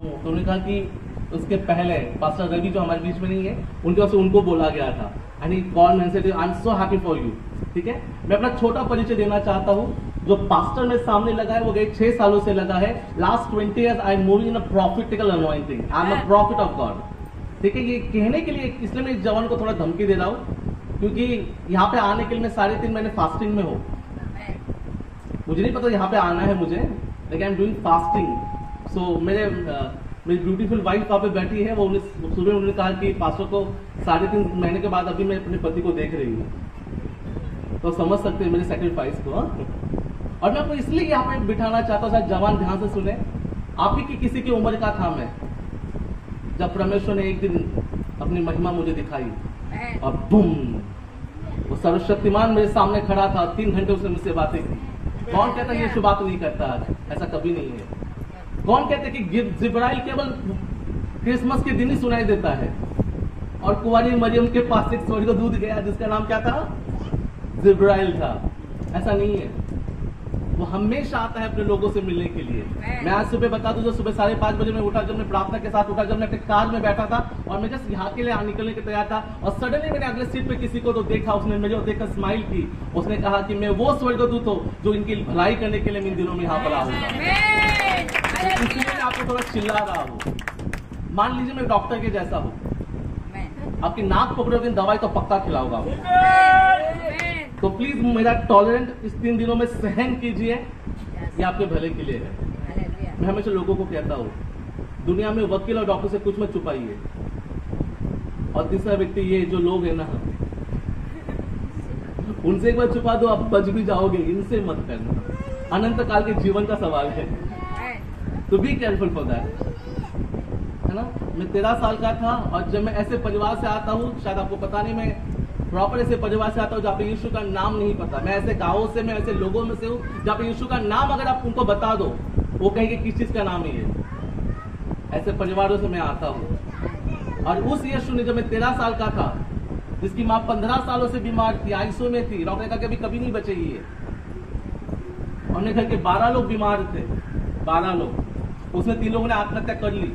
तो उन्होंने कहा कि उसके पहले पास्टर रवि जो हमारे बीच में नहीं है, उनके वजह से उनको बोला गया था। And he called me and said I am so happy for you. ठीक है, मैं अपना छोटा परिचय देना चाहता हूँ। जो पास्टर मेरे सामने लगा है वो गए 6 सालों से लगा है। Last 20 years I am moving in a prophetical anointing. I am a prophet of God. ठीक है, ये कहने के लिए इसलिए मैं इस जवान को थोड़ा धमकी दे रहा हूँ, क्योंकि यहाँ पे आने के लिए मैं 3.5 महीने फास्टिंग में हूँ। मुझे नहीं पता यहाँ पे आना है मुझे, लेकिन आई एम डूइंग फास्टिंग। सो मेरी ब्यूटीफुल वाइफ वहाँ पे बैठी है, वो सुबह उन्होंने कहा कि पास्टर को 3.5 महीने के बाद अभी मैं अपने पति को देख रही हूँ। तो समझ सकते हैं मेरे सेक्रीफाइस को। और मैं आपको इसलिए यहाँ पे बिठाना चाहता हूँ, शायद जवान ध्यान से सुने। आप ही की किसी की उम्र का था मैं, जब परमेश्वर ने एक दिन अपनी महिमा मुझे दिखाई और बुम, वो सर्वशक्तिमान मेरे सामने खड़ा था। 3 घंटे उसने मुझसे बातें की। कौन कहता है यीशु बात नहीं करता? ऐसा कभी नहीं है। कौन कहते कि जिब्राइल केवल क्रिसमस के दिन ही सुनाई देता है? और कुंवारी मरियम के पास एक स्वर्गदूत गया जिसका नाम क्या था? जिब्राइल था। ऐसा नहीं है, वो हमेशा आता है अपने लोगों से मिलने के लिए। मैं आज सुबह बता दूं, जो सुबह 5:30 बजे मैं उठा, जब मैं प्रार्थना के साथ उठा, जब मैं अपने कार में बैठा था और मैं जस्ट यहाँ के लिए निकलने के तैयार था, और सडनली मैंने अगले सीट पे किसी को तो देखा। उसने मुझे देखकर स्माइल की। उसने कहा कि मैं वो स्वर्गदूत हूँ जो इनकी भलाई करने के लिए इन दिनों में यहाँ पर आऊंगा। इसलिए मैं आपको थोड़ा चिल्ला रहा हूँ। मान लीजिए मैं डॉक्टर के जैसा हूँ, आपकी नाक पकड़ोगे दवाई तो पक्का खिलाऊंगा। तो प्लीज मेरा टॉलरेंट इस 3 दिनों में सहन कीजिए, ये आपके भले के लिए है। मैं हमेशा लोगों को कहता हूँ, दुनिया में वकील और डॉक्टर से कुछ मत छुपाइए। और तीसरा व्यक्ति ये जो लोग हैं ना, उनसे एक बार छुपा दो, आप बच भी जाओगे। इनसे मत करना, अनंत काल के जीवन का सवाल है। तो बी केयरफुल फॉर दैट, है ना। मैं 13 साल का था, और जब मैं ऐसे परिवार से आता हूँ, शायद आपको पता नहीं, मैं प्रॉपर ऐसे परिवार से आता हूँ जहाँ पे यीशु का नाम नहीं पता। मैं ऐसे गाँवों से, मैं ऐसे लोगों में से हूँ जहाँ पे यीशु का नाम अगर आप उनको बता दो, वो कहेंगे किस चीज का नाम है ये। ऐसे परिवारों से मैं आता हूँ। और उस यीशु ने, जब मैं 13 साल का था, जिसकी माँ 15 सालों से बीमार थी, आईसीयू में थी, डॉक्टर ने कहा कभी नहीं बचेगी ये। हमने घर के 12 लोग बीमार थे, 12 लोग, उसमें 3 लोगों ने आत्महत्या कर ली।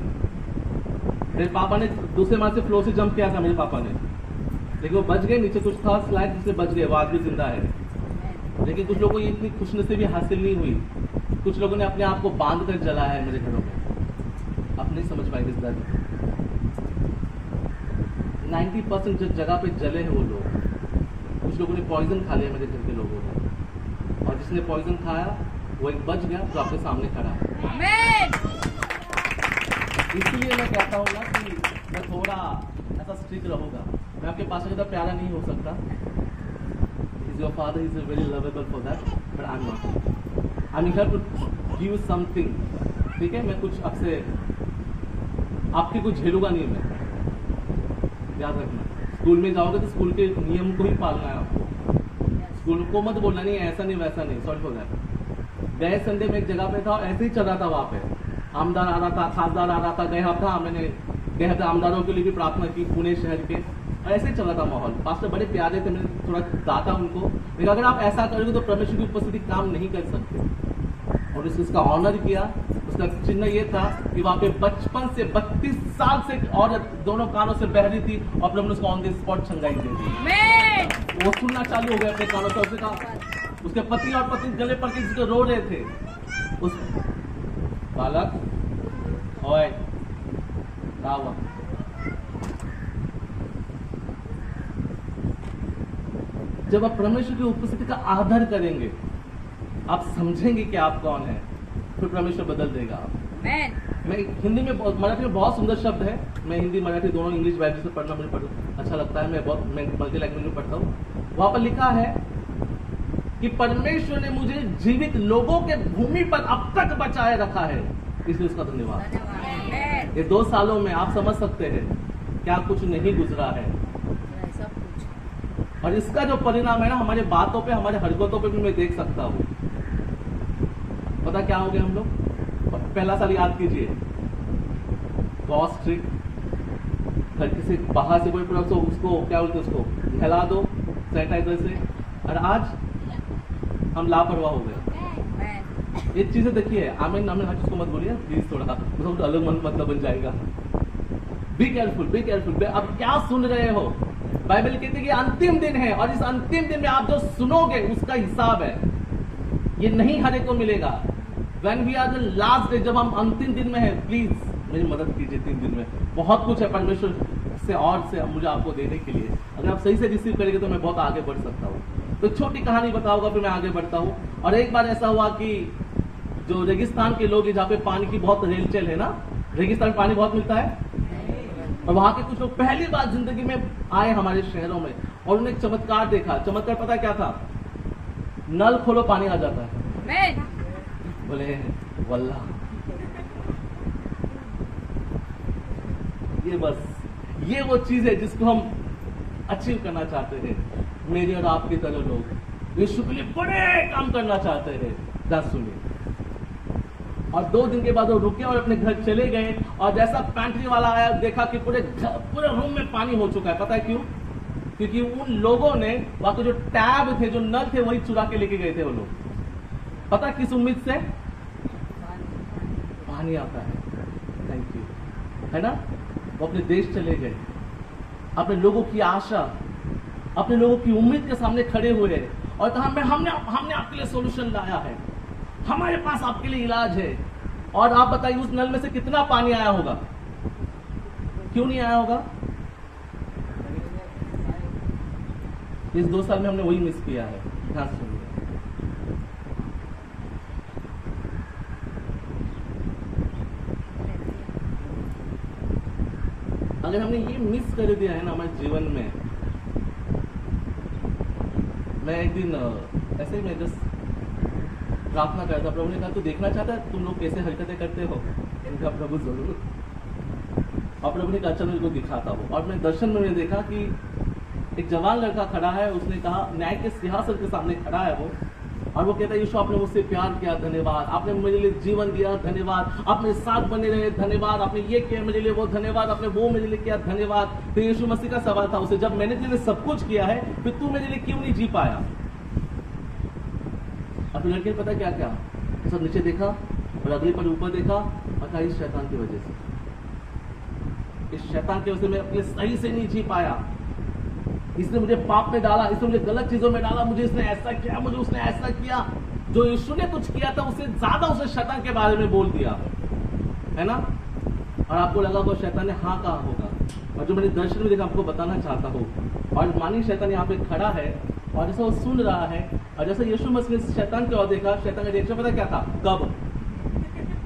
मेरे पापा ने दूसरे माँ से फ्लोर से जंप किया था मेरे पापा ने, लेकिन वो बच गए। नीचे कुछ था स्लाइड जिससे बच गए, वो आज भी जिंदा है। लेकिन कुछ लोगों को ये इतनी खुशनसीबी हासिल नहीं हुई। कुछ लोगों ने अपने आप को बांध कर जलाया है मेरे घरों में। आप नहीं समझ पाएंगे इस दर्द। 90% जिस जगह पे जले हैं वो लोग, कुछ लोगों ने पॉइजन खा लिया मेरे घर के लोगों ने, और जिसने पॉइजन खाया वो एक बच गया जो आपके सामने खड़ा है। इसलिए मैं कहता हूँ ना कि मैं थोड़ा ऐसा स्ट्रिक्ट रहूंगा। मैं आपके पास ज्यादा प्यारा नहीं हो सकता। He's your father, he's very lovable for that, but I'm not. I'm here to give you something. ठीक है, मैं कुछ आपसे, आपकी कुछ झेलूंगा नहीं मैं। याद रखना, स्कूल में जाओगे तो स्कूल के नियम को ही पालना है आपको। स्कूल को मत बोलना नहीं ऐसा नहीं वैसा नहीं। Sorry for that. गए संडे में एक जगह पे था, ऐसे ही चल रहा था वहां पे। आमदार आ रहा था, खासदार आ रहा था। गए हफ्ता मैंने आमदारों के लिए भी प्रार्थना की, पुणे शहर के। ऐसे ही चल रहा था माहौल। पास्टर बड़े प्यारे थे, मैंने थोड़ा गाता उनको, लेकिन अगर आप ऐसा करोगे तो परमेश्वर की उपस्थिति काम नहीं कर सकते। और उसका ऑनर किया। उसका चिन्ह ये था कि वहां पे बचपन से 32 साल से औरत दोनों कानों से बहरी थी, और प्रभु ने उसको ऑन द स्पॉट छंगाई दी थी। वो सुनना चालू हो गया अपने कानों से। उसने कहा, उसके पति और पत्नी गले पड़ के जिसको रो रहे थे, उस बालक ओए हुआ। जब आप परमेश्वर की उपस्थिति का आदर करेंगे, आप समझेंगे कि आप कौन है, फिर परमेश्वर बदल देगा आप। मैं हिंदी में, मराठी में बहुत सुंदर शब्द है। मैं हिंदी मराठी दोनों इंग्लिश बाइबल से पढ़ना मुझे अच्छा लगता है। मैं मल्टी लैंग्वेज में पढ़ता हूँ। वहां पर लिखा है कि परमेश्वर ने मुझे जीवित लोगों के भूमि पर अब तक बचाए रखा है, इसलिए उसका धन्यवाद। ये 2 सालों में आप समझ सकते हैं क्या कुछ नहीं गुजरा है। और इसका जो परिणाम है ना, हमारे बातों पे, हमारे हरकतों पे भी मैं देख सकता हूँ। पता क्या हो गया हम लोग? पहला साल याद कीजिए, बहुत स्ट्रिक्ट। घर से बाहर से कोई प्रोडक्ट हो, उसको क्या बोलते, उसको नहला दो सैनिटाइजर से। और आज हम लापरवाह हो गए। ये चीजें देखिए, आमीन आमीन हर चीज को मत बोलिए प्लीज, थोड़ा बहुत अलग मतलब बन जाएगा। Be careful, be careful. अब क्या सुन रहे हो? बाइबल कहती है कि अंतिम दिन है, और इस अंतिम दिन में आप जो सुनोगे उसका हिसाब है। ये नहीं हर एक को मिलेगा। When we are the last day, जब हम अंतिम दिन में है, प्लीज मेरी मदद कीजिए। 3 दिन में बहुत कुछ है परमेश्वर से और से मुझे आपको देने के लिए। अगर आप सही से रिसीव करेंगे तो मैं बहुत आगे बढ़ सकता हूँ। तो छोटी कहानी बताऊंगा, फिर मैं आगे बढ़ता हूँ। और एक बार ऐसा हुआ कि जो रेगिस्तान के लोग, जहाँ पे पानी की बहुत रेलचल है ना, रेगिस्तान में पानी बहुत मिलता है, और वहां के कुछ लोग पहली बार जिंदगी में आए हमारे शहरों में, और उन्होंने एक चमत्कार देखा। चमत्कार पता क्या था? नल खोलो पानी आ जाता है। बोले वल्लाह, ये बस ये वो चीज है जिसको हम अचीव करना चाहते हैं। मेरी और आपकी तरह लोग यीशु के लिए बड़े काम करना चाहते हैं। दस सुनिए। और 2 दिन के बाद वो रुके और अपने घर चले गए, और जैसा पैंट्री वाला आया देखा कि पूरे रूम में पानी हो चुका है। पता है क्यों? क्योंकि उन लोगों ने वहां के जो टैब थे, जो नल थे, वही चुरा के लेके गए थे वो लोग। पता किस उम्मीद से? पानी आता है, थैंक यू, है ना। वो अपने देश चले गए, अपने लोगों की आशा, अपने लोगों की उम्मीद के सामने खड़े हुए और कहा हमने आपके लिए सॉल्यूशन लाया है, हमारे पास आपके लिए इलाज है। और आप बताइए उस नल में से कितना पानी आया होगा? क्यों नहीं आया होगा? इस 2 साल में हमने वही मिस किया है। ध्यान सुनिए। अगर हमने ये मिस कर दिया है ना हमारे जीवन में। मैं एक दिन ऐसे ही मैं जस्ट प्रार्थना कर रहा था, प्रभु ने कहा तू देखना चाहता है तुम लोग कैसे हरकतें करते हो? इनका प्रभु जरूर। और प्रभु ने कहा चलो इनको दिखाता हूँ। और मैं दर्शन में देखा कि एक जवान लड़का खड़ा है। उसने कहा, न्याय के सिंहासन के सामने खड़ा है वो, और वो कहता है यीशु आपने मुझसे प्यार किया, धन्यवाद। आपने मेरे लिए जीवन दिया, धन्यवाद। आप मेरे साथ बने रहे, धन्यवाद। आपने ये किया मेरे लिए, वो धन्यवाद। आपने वो मेरे लिए किया, धन्यवाद। तो यीशु मसीह का सवाल था उसे, जब मैंने तेरे लिए सब कुछ किया है फिर तू मेरे लिए क्यों नहीं जी पाया? अब लड़के ने पता क्या क्या सब नीचे देखा और अगले पर ऊपर देखा और कहा इस शैतान की वजह से, इस शैतान की वजह से मैं अपने सही से नहीं जी पाया। इसने मुझे पाप में डाला, इसने मुझे गलत चीजों में डाला, मुझे इसने ऐसा किया, मुझे उसने ऐसा किया। जो यीशु ने कुछ किया था उससे ज्यादा उसने शैतान के बारे में बोल दिया, है ना। और आपको लगा वो शैतान ने हाँ कहा होगा, और जो मैंने दर्शन में देखा आपको बताना चाहता हूँ। और मानी शैतान यहाँ पे खड़ा है और जैसा वो सुन रहा है, और जैसा यीशु मसीह ने शैतान की ओर देखा, शैतान का रिएक्शन पता क्या था? कब?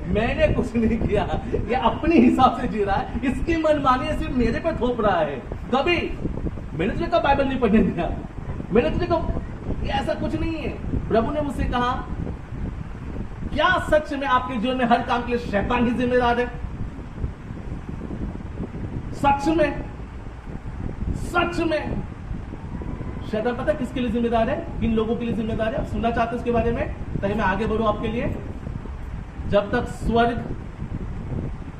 मैंने कुछ नहीं किया, ये अपने हिसाब से जी रहा है, इसकी मनमानी सिर्फ मेरे पर थोप रहा है। कभी मैंने तुझे कब बाइबल नहीं पढ़ने दिया, मैंने तुझे कब, ये ऐसा कुछ नहीं है। प्रभु ने मुझसे कहा क्या सच में आपके जीवन में हर काम के लिए शैतान ही जिम्मेदार है? सच में, सच में शैतान पता है किसके लिए जिम्मेदार है, किन लोगों के लिए जिम्मेदार है? आप सुनना चाहते हैं उसके बारे में? ताकि मैं आगे बढ़ूं आपके लिए। जब तक स्वर्ग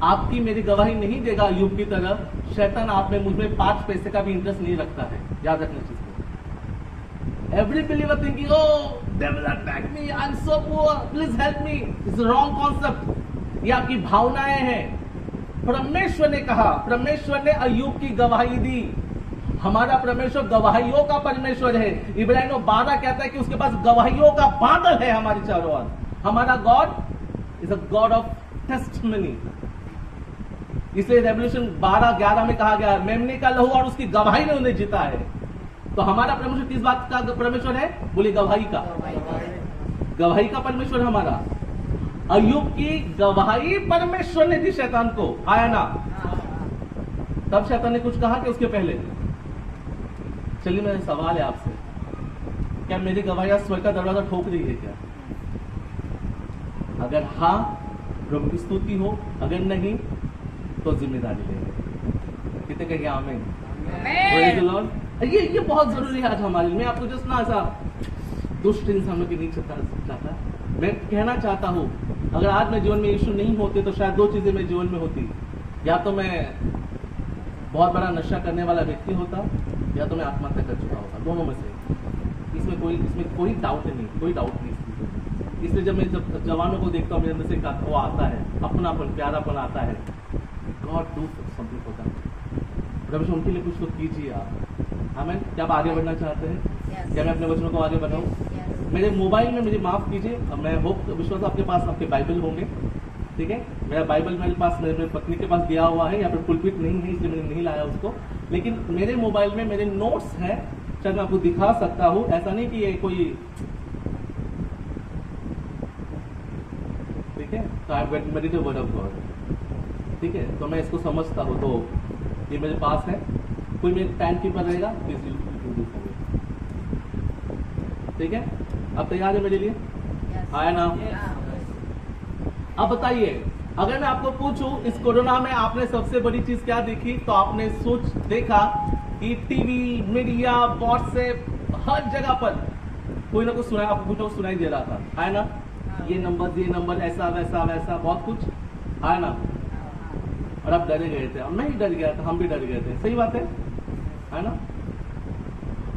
आपकी मेरी गवाही नहीं देगा युग की तरह, शैतान आप में मुझ में 5 पैसे का भी इंटरेस्ट नहीं रखता है। याद रखना चीज को। Every believer thinking oh devil attack me, I am so poor, please help me. It's wrong concept. ये आपकी भावनाएं हैं। परमेश्वर ने कहा, परमेश्वर ने अय्यूब की गवाही दी। हमारा परमेश्वर गवाहियों का परमेश्वर है। इब्राहिम 12 कहता है कि उसके पास गवाहियों का बादल है हमारी चारों ओर। हमारा God is a God of testimony. इसलिए रेवल्यूशन 12:11 में कहा गया मेमने का लहू और उसकी गवाही ने उन्हें जीता है। तो हमारा परमेश्वर किस बात का परमेश्वर है? बोले गवाही का। गवाही का परमेश्वर हमारा। अय्यूब की गवाही परमेश्वर ने दी शैतान को, आया ना? तब शैतान ने कुछ कहा कि उसके पहले? चलिए मेरा सवाल है आपसे, क्या मेरी गवाही स्वर्ग का दरवाजा ठोक रही है क्या? अगर हाँ, प्रभु की स्तुति हो, अगर नहीं तो जिम्मेदारी लेंगे। कितने कहेंगे आमीन? Praise the Lord. ये बहुत जरूरी है आज हमारे लिए। मैं आपको जस्ट ना ऐसा दुष्ट इंसानों के नीचे चाहता, मैं कहना चाहता हूँ अगर आज मेरे जीवन में यीशु नहीं होते तो शायद 2 चीजें मेरे जीवन में होती। या तो मैं बहुत बड़ा नशा करने वाला व्यक्ति होता, या तो मैं आत्महत्या कर चुका होता। दोनों में से इसमें कोई डाउट नहीं, कोई डाउट नहीं। इसलिए जब मैं जब जवानों को देखता हूँ मेरे अंदर से वो आता है, अपनापन, प्यारापन आता है। God do something for them. Ramesh उनके लिए कुछ तो कीजिए आप। आमीन। क्या आप आगे बढ़ना चाहते हैं? क्या मैं अपने वचनों को आगे बढ़ाऊँ? मेरे मोबाइल में मुझे माफ कीजिए, मैं होप विश्वास आपके पास आपके बाइबल होंगे, ठीक है। मेरा बाइबल मेरे पास मेरे पत्नी के पास दिया हुआ है, यहाँ पे पुलपिट नहीं है इसलिए मैंने नहीं लाया उसको, लेकिन मेरे मोबाइल में मेरे नोट्स हैं, शायद मैं आपको दिखा सकता हूँ। ऐसा नहीं कि ये कोई, ठीक है, तो I get mediated word of God, ठीक है, तो मैं इसको समझता हूँ, तो ये मेरे पास है। कोई मेरे टाइम कीपर रहेगा please you do for me, ठीक है। अब तैयार है मेरे लिए? आया ना? अब बताइए, अगर मैं आपको पूछूं इस कोरोना में आपने सबसे बड़ी चीज क्या देखी, तो आपने सोच देखा कि टीवी, मीडिया, व्हाट्सएप, हर जगह पर कोई ना कुछ सुनाई, आपको कुछ ना कुछ सुनाई दे रहा था, है ना? ये नंबर ऐसा वैसा वैसा बहुत कुछ, है ना? और आप डरे गए थे, और मैं ही डर गया था, हम भी डर गए थे, सही बात है ना?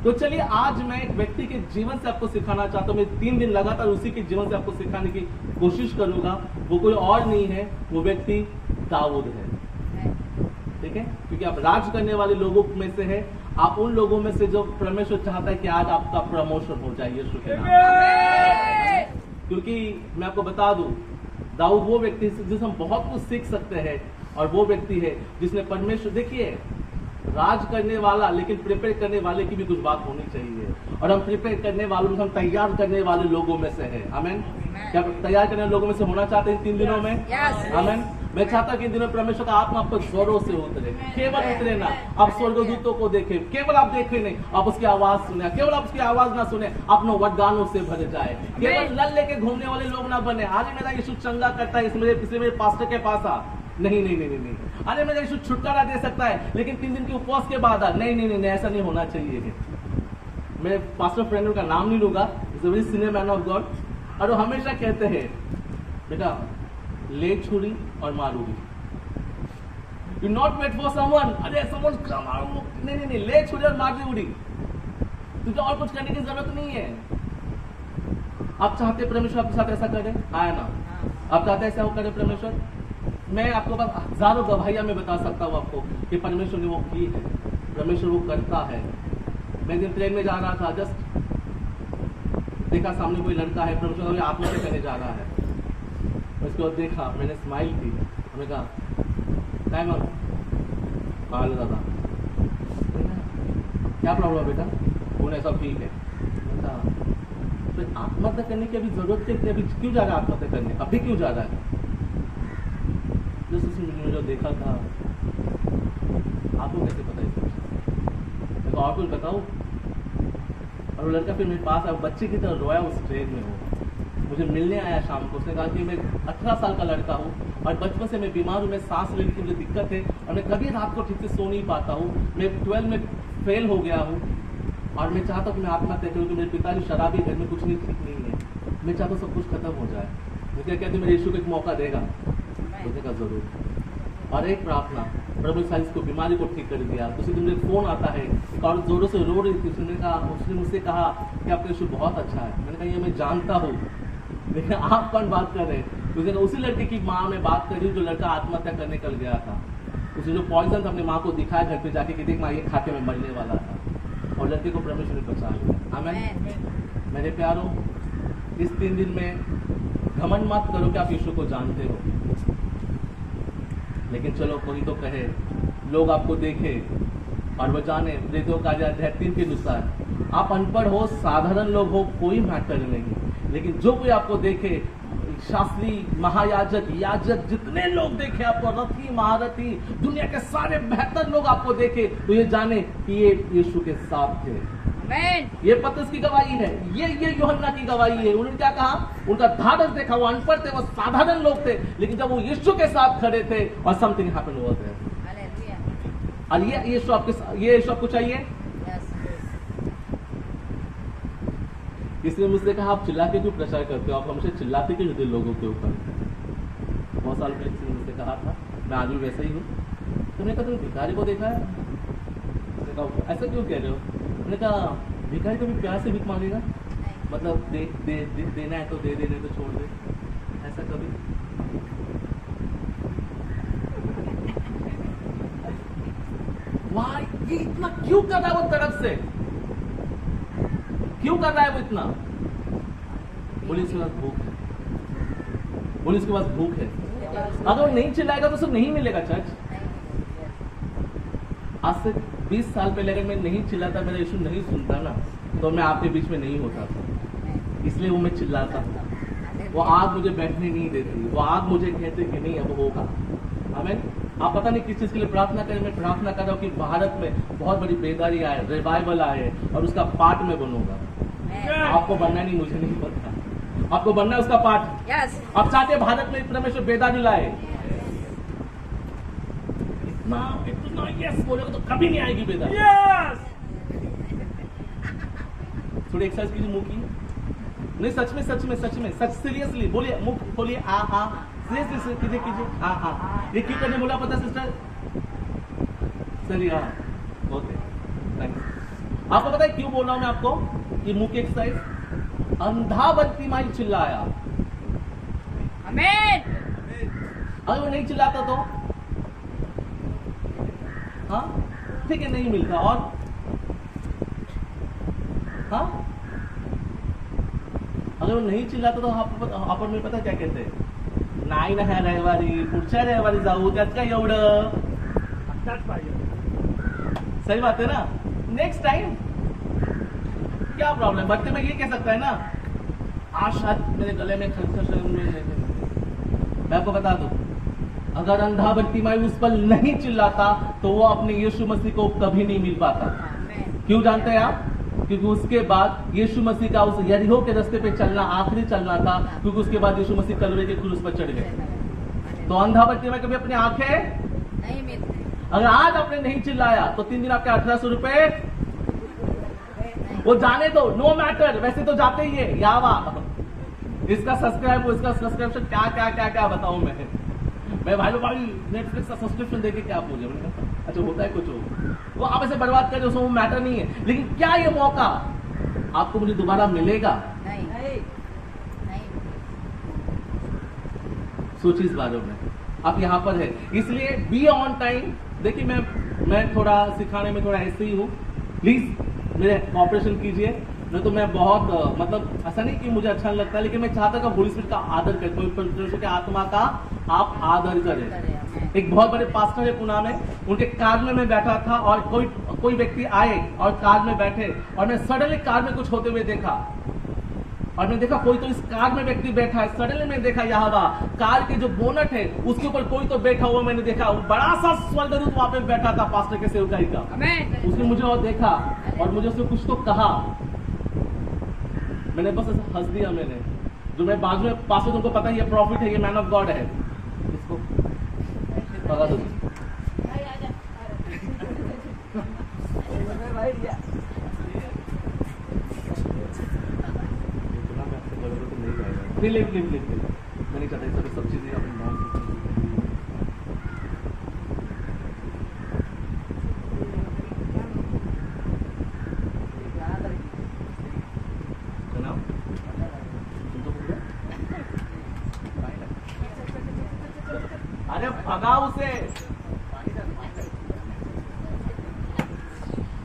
तो चलिए आज मैं एक व्यक्ति के जीवन से आपको सिखाना चाहता हूँ। मैं 3 दिन लगातार उसी के जीवन से आपको सिखाने की कोशिश करूंगा। वो कोई और नहीं है, वो व्यक्ति दाऊद है, ठीक है, क्योंकि आप राज करने वाले लोगों में से है, आप उन लोगों में से जो परमेश्वर चाहता है कि आज आपका प्रमोशन हो जाए यीशु के नाम। क्योंकि मैं आपको बता दूं, दाऊद वो व्यक्ति जिससे हम बहुत कुछ सीख सकते हैं, और वो व्यक्ति है जिसने परमेश्वर, देखिए राज करने वाला, लेकिन प्रिपेयर करने वाले की भी कुछ बात होनी चाहिए, और हम प्रिपेयर करने वालों में, हम तैयार करने वाले लोगों में से है। आमीन। क्या तैयार करने वाले लोगों में से होना चाहते हैं इन 3 दिनों में? आमीन। मैं चाहता हूं कि इन दिनों परमेश्वर का आत्मा आप पर जोरों से उतरे, केवल उतरे ना, आप स्वर्गदूतों को देखें, केवल आप देखें नहीं, आप उसकी आवाज सुने, केवल आप उसकी आवाज ना सुने, अपने वरदानों से भर जाए, केवल लल लेके घूमने वाले लोग ना बने। आज मेरा यीशु चंगा करता है, इसलिए मेरे पास्टर के पास आ, नहीं नहीं नहीं नहीं, अरे मेरा यीशु छुटकारा दे सकता है, लेकिन 3 दिन के उपवास के बाद आ, नहीं नहीं नहीं, ऐसा नहीं होना चाहिए। मैं पास्टर फ्रेंड का नाम नहीं लूंगा, is a very senior man of God, और वो हमेशा कहते हैं बेटा ले छुरी और मारूंगी, you not wait for someone, अरे समवन मारू, नहीं नहीं नहीं, ले छुरी और मार दी उड़ी, तुझे और कुछ करने की जरूरत नहीं है। आप चाहते परमेश्वर आपके साथ ऐसा करे? आया ना? आप चाहते ऐसा करे परमेश्वर? मैं आपको बस हजारों गवाहियां में बता सकता हूँ आपको कि परमेश्वर ने वो की है, परमेश्वर वो करता है। मैं दिन ट्रेन में जा रहा था, जस्ट देखा सामने कोई लड़का है, परमेश्वर आत्महत्या करने जा रहा है, उसके बाद देखा, मैंने स्माइल की, मैंने कहा टाइमर दादा क्या प्रॉब्लम है बेटा? उन्हें सब ठीक है। तो आत्महत्या करने की अभी जरूरत है? अभी क्यों जा रहा है आत्महत्या करने? अभी क्यों जा रहा है? जो देखा था, आपको कैसे पता है? मैं तो और कुछ बताऊं? और वो लड़का फिर मेरे पास आया, बच्चे की तरह रोया उस ट्रेन में। वो मुझे मिलने आया शाम को, उसने कहा कि मैं 18 साल का लड़का हूँ और बचपन से मैं बीमार हूँ, मैं सांस लेने की मुझे दिक्कत है और मैं कभी रात को ठीक से सो नहीं पाता हूँ, मैं 12 में फेल हो गया हूँ और मैं चाहता हूँ कि मैं आत्महत्या करूँ कि मेरे पिताजी शराबी, घर में कुछ नहीं ठीक नहीं है, मैं चाहता हूँ सब कुछ खत्म हो जाए। मुझे कहते मेरे यीशु को एक मौका देगा? मुझे कहा जरूर। और एक प्रार्थना, प्रभु साइंस को बीमारी को ठीक कर दिया। उसी दिन मुझे फोन आता है, एक और जोरों से रो रही थी, उसने मुझसे कहा कि आपका यीशु बहुत अच्छा है। मैंने कहा ये मैं जानता हूँ, लेकिन आप कौन बात कर रहे हैं? उसने कहा उसी लड़के की माँ में बात कर रही हूँ जो लड़का आत्महत्या करने निकल गया था। उसने जो पॉइजन था अपनी माँ को दिखाया घर पे जाके कि देख माँ ये खा के मैं मरने वाला था, और लड़के को परमेश्वर ने बचा लिया। आमीन। मेरे प्यारों, इस 3 दिन में घमंड मत करो कि आप यीशु को जानते हो, लेकिन चलो कोई तो कहे, लोग आपको देखे और वो जाने, वेदों का अध्याय 3 के अनुसार आप अनपढ़ हो, साधारण लोग हो, कोई मैटर नहीं, लेकिन जो कोई आपको देखे, शास्त्री, महायाजक, याजक, जितने लोग देखे आपको, रथी, महारथी, दुनिया के सारे बेहतर लोग आपको देखे, तो ये जाने कि ये यीशु के साथ थे। ये पतरस की गवाही है, ये यूहन्ना की गवाही है। उन्होंने क्या कहा? उनका धाड़स देखा, वो अनपढ़ थे, वो साधारण लोग थे, लेकिन जब वो यीशु के साथ खड़े थे और समथिंग हैपन हुआ था। और ये यीशु आपको चाहिए? किसी ने मुझसे कहा आप चिल्ला के क्यों प्रचार करते हो, आप हमेशा चिल्लाते क्यों होते लोगों के ऊपर? बहुत साल पहले किसी ने मुझसे कहा था, मैं आज भी वैसा ही हूँ। तुमने कहा तुम भिखारी को देखा है? ऐसा क्यों कह रहे हो? मैंने कहा भिखारी कभी प्यार से भीख मांगेगा? मतलब देना है तो दे, देने तो छोड़ दे, ऐसा कभी? वाह, ये इतना क्यों कर रहा है वो तरफ से? क्यों कर रहा है वो इतना? बोलिए उसके पास भूख है, बोलिए उसके पास भूख है। अगर वो नहीं चिल्लाएगा तो उसे नहीं मिलेगा चर्च। आज से 20 साल पहले अगर मैं नहीं चिल्लाता, मेरा यीशु नहीं सुनता ना, तो मैं आपके बीच में नहीं होता था। इसलिए वो मैं चिल्लाता, वो आग मुझे बैठने नहीं देती, वो आग मुझे कहते कि नहीं अब होगा। आमीन। आप पता नहीं किस चीज के लिए प्रार्थना करें, मैं प्रार्थना कर रहा हूँ कि भारत में बहुत बड़ी बेदारी आए, रिवाइवल आए, और उसका पार्ट में बनूंगा। आपको बनना नहीं, मुझे नहीं पता, आपको बनना है उसका पार्ट। आप चाहते हैं भारत में परमेश्वर बेदारी लाए, इतना यस बोलेगा तो कभी नहीं आएगी बेदारी। थोड़ी एक्सरसाइज कीजिए मुंह की, नहीं सच में सच में सच में सच सीरियसली बोलिए, मुंह खोलिए, आ सीरियसली कीजिए कीजिए, आ ये क्यों करने बोला पता सिस्टर? सही हाँ बहुत है, थैंक्स। आपको पता है क्यों बोल रहा हूं मैं आपको ये मुंह की एक्सरसाइज? अंधा बत्तीमाई चिल्लाया, आमीन। अगर वो नहीं चिल्लाता तो हाँ ठीक है नहीं मिलता, और हाँ अगर वो नहीं चिल्लाता तो आपण में पता क्या कहते हैं? नाही ना ह्या रविवारी, पुढच्या रविवारी जाऊ, त्यात काय एवढं? सही बात है ना? नेक्स्ट टाइम क्या प्रॉब्लम? बच्चे में ये कह सकता है ना, आज शायद मेरे गले में खसखस, मैं आपको बता दूं, अगर अंधा बत्तीमाई उस पर नहीं चिल्लाता तो वो अपने यीशु मसीह को कभी नहीं मिल पाता। क्यों जानते हैं आप? क्योंकि उसके बाद यीशु मसीह का उस यरीहो के रास्ते पे चलना आखिरी चलना था, क्योंकि उसके बाद यीशु मसीह कलवे के क्रूस पर चढ़ गए। तो अंधा बत्तीमाई कभी अपनी आंखें नहीं मिलती। अगर आज आपने नहीं चिल्लाया तो 3 दिन आपके 1800 रुपए वो जाने दो, नो मैटर, वैसे तो जाते ही है यावा। इसका सब्सक्राइब, इसका सब्सक्रिप्शन, क्या क्या क्या क्या बताऊं मैं भाई नेटफ्लिक्स का सब्सक्रिप्शन देके क्या पूछे? अच्छा होता है कुछ, वो आप ऐसे बर्बाद कर, उसमें वो मैटर नहीं है। लेकिन क्या ये मौका आपको मुझे दोबारा मिलेगा? नहीं। सोचिए इस बारे में, आप यहाँ पर है, इसलिए बी ऑन टाइम। देखिए मैं थोड़ा सिखाने में थोड़ा ऐसे ही हूँ, प्लीज मेरे कॉपरेशन कीजिए, नहीं तो मैं बहुत मतलब ऐसा नहीं कि मुझे अच्छा नहीं लगता, लेकिन मैं चाहता कि होली स्पिरिट का आदर करें, कोई परमेश्वर के आत्मा का आप आदर करें। एक बहुत बड़े पास्टर है पुणे में, उनके कार में मैं बैठा था और कोई व्यक्ति आए और कार में बैठे, और मैं सडनली कार में कुछ होते हुए देखा, और मैं देखा कोई तो इस कार में व्यक्ति बैठा है। सडनली मैं देखा यहाँ कार के जो बोनट है उसके ऊपर कोई तो बैठा हुआ, मैंने देखा बड़ा सा स्वर्गदूत वहां पे बैठा था पास्टर के सेवकाई का। उसने मुझे और देखा और मुझे उसने कुछ तो कहा, मैंने बस हंस दिया। मैंने जो मैं बाजू में पास्टर, तुमको पता है ये प्रॉफिट है, ये मैन ऑफ गॉड है, इसको पता दो। लिख मैं नहीं चाहता सब चीजें अपने नाम से अरे भगाओ उसे।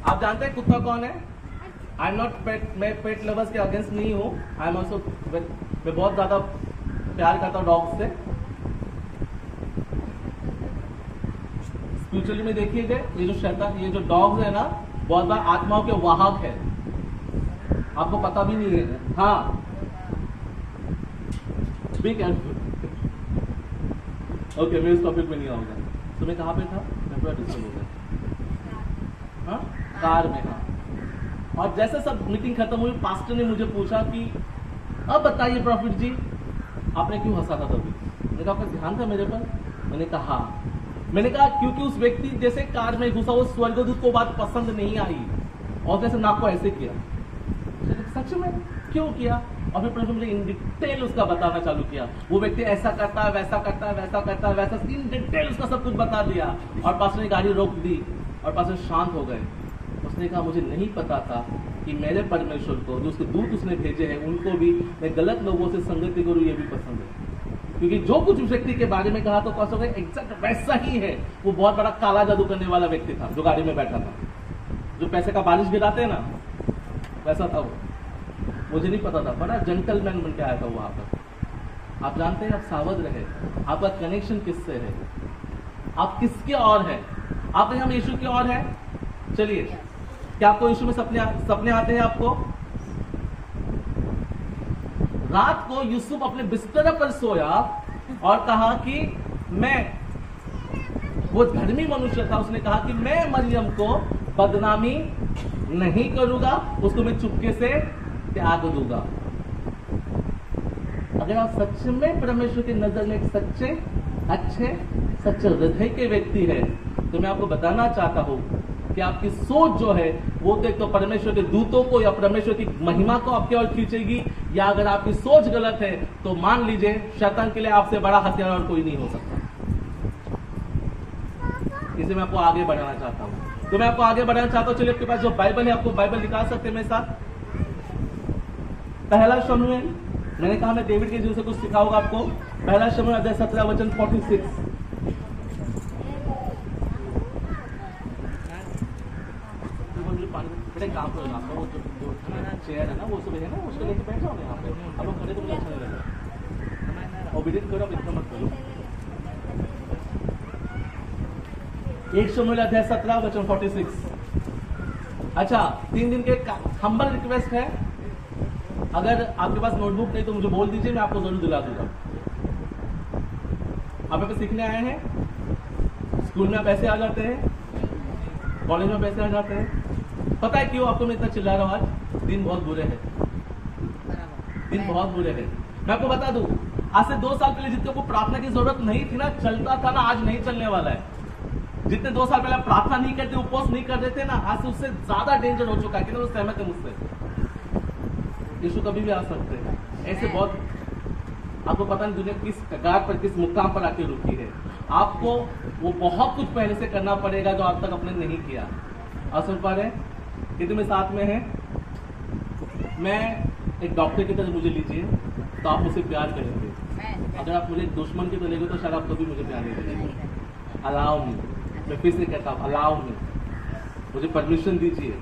आप जानते हैं कुत्ता कौन है? आई एम नॉट पेट, मैं पेट लवर्स के अगेंस्ट नहीं हूँ। आई एम ऑल्सो, मैं बहुत ज्यादा प्यार करता हूँ डॉग्स से। स्पिरिचुअली में देखिएगा, ये जो शैतान, ये जो डॉग्स है ना, बहुत बार आत्माओं के वाहक है, आपको पता भी नहीं है। हाँ, बी केयरफुल। ओके, मैं इस टॉपिक में नहीं आऊंगा। तो मैं कहाँ पे था? मैं पूरा डिस्टर्ब हो गया। हाँ, कार में। हाँ, और जैसे सब मीटिंग खत्म हुई, पास्टर ने मुझे पूछा कि अब बताइए प्रॉफिट जी, आपने क्यों हंसा था तभी? मैंने कहा आपका ध्यान था मेरे पर? मैंने कहा मैंने कहा क्योंकि उस व्यक्ति जैसे कार में घुसा, वो स्वर्गदूत को बात पसंद नहीं आई और जैसे नाक को ऐसे किया। सच में क्यों किया? और फिर मुझे इन डिटेल उसका बताना चालू किया। वो व्यक्ति ऐसा करता है, वैसा करता है, वैसा करता है, वैसा, इन डिटेल उसका सब कुछ बता दिया। और पास्टर ने गाड़ी रोक दी और पास्टर शांत हो गए। उसने कहा मुझे नहीं पता था कि मेरे परमेश्वर को जो उसके दूत उसने भेजे हैं उनको भी मैं गलत लोगों से संगति करूं, ये भी पसंद है। क्योंकि जो कुछ उस व्यक्ति के बारे में कहा तो पास एग्जैक्ट वैसा ही है। वो बहुत बड़ा काला जादू करने वाला व्यक्ति था जो गाड़ी में बैठा था, जो पैसे का बारिश गिराते हैं ना, वैसा था वो। मुझे नहीं पता था, बड़ा जेंटलमैन बन के आया था वहां पर। आप जानते हैं, आप सावध रहे, आपका कनेक्शन किससे है, आप किसके और है। आप हम यीशु के और है। चलिए, क्या आपको यीशु में सपने आते हैं आपको? रात को यूसुफ अपने बिस्तर पर सोया और कहा कि मैं, वो धर्मी मनुष्य था, उसने कहा कि मैं मरियम को बदनामी नहीं करूंगा, उसको मैं चुपके से त्याग दूंगा। अगर आप सच में परमेश्वर की नजर में एक सच्चे, अच्छे, सच्चे हृदय के व्यक्ति है, तो मैं आपको बताना चाहता हूं कि आपकी सोच जो है वो तो एक तो परमेश्वर के दूतों को या परमेश्वर की महिमा को आपके ओर खींचेगी, या अगर आपकी सोच गलत है तो मान लीजिए शैतान के लिए आपसे बड़ा हथियार और कोई नहीं हो सकता। इसे मैं आपको आगे बढ़ाना चाहता हूं। तो मैं आपको आगे बढ़ाना चाहता हूं। चलिए, आपके पास जो बाइबल है, आपको बाइबल निकाल सकते हैं मेरे साथ। पहला शमूएल, मैंने कहा मैं डेविड के जीवन से कुछ सिखाऊंगा आपको। पहला शमूएल अध्याय 17 वचन 46। काम करो आपका, वो जो चेयर है ना, वो सब है ना, उसको लेके बैठ जाओ यहाँ पे। अब लोग खड़े तो मुझे अच्छा नहीं लगेगा। ओबीडियंट करो, अब इतना मत करो। 1 शमूएल अध्याय 17 वचन 46। अच्छा, 3 दिन के हम्बल रिक्वेस्ट है, अगर आपके पास नोटबुक नहीं तो मुझे बोल दीजिए, मैं आपको जरूर दिला दूंगा। आप यहाँ पे सीखने आए हैं, स्कूल में पैसे आ जाते हैं, कॉलेज में पैसे आ जाते हैं। पता है क्यों आपको मैं इतना चिल्ला रहा हूं? आज दिन बहुत बुरे हैं, दिन बहुत बुरे हैं। मैं आपको बता दूं, आज से 2 साल पहले जितने को प्रार्थना की जरूरत नहीं थी ना, चलता था ना, आज नहीं चलने वाला है। जितने 2 साल पहले प्रार्थना नहीं करते, उपवास नहीं कर रहे थे ना, आज से उससे ज्यादा डेंजर हो चुका है। कितने लोग सहमत है मुझसे? यीशु कभी भी आ सकते हैं। ऐसे बहुत, आपको पता नहीं दुनिया किस कगार पर, किस मुकाम पर आके रुकी है। आपको वो बहुत कुछ पहले से करना पड़ेगा जो आज तक आपने नहीं किया। आप सुन पा रहे हैं? कितने में साथ में है? मैं एक डॉक्टर की तरह मुझे लीजिए तो आप मुझसे प्यार करेंगे। अगर आप मुझे दुश्मन की तरह लेंगे तो शायद आप कभी मुझे प्यार नहीं करेंगे। अलाउ मी, मैं फिर से कहता हूँ, अलाउ मी, मुझे परमिशन दीजिए,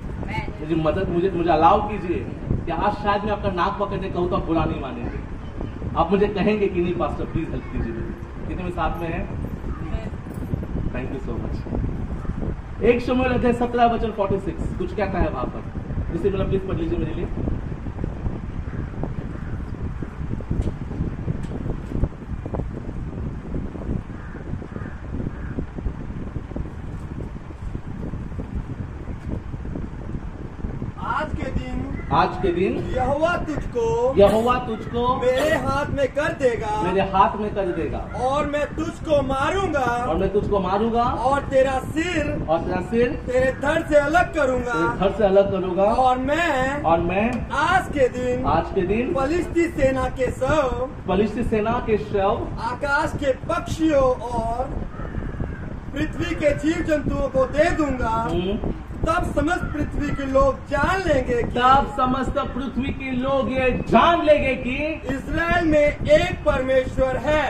मुझे मदद, मुझे अलाउ कीजिए कि आज शायद मैं आपका नाक पकड़ने कहूँ तो आप बुरा नहीं मानेंगे। आप मुझे कहेंगे कि नहीं पास्टर प्लीज हेल्प कीजिए मुझे। कितने में साथ में है? Thank you so much. 1 शमूएल अध्याय 17 वचन 46 कुछ कहता है वहां पर, जिसे मतलब प्लीज पढ़ लीजिए मेरे लिए। आज के दिन यहोवा तुझको मेरे हाथ में कर देगा, मेरे हाथ में कर देगा, और मैं तुझको मारूंगा, और तेरा सिर तेरे धड़ से अलग करूंगा, और मैं आज के दिन फलिस्ती सेना के शव आकाश के पक्षियों और पृथ्वी के जीव जंतुओं को दे दूंगा। तब समस्त पृथ्वी के लोग जान लेंगे कि इस्राएल में एक परमेश्वर है।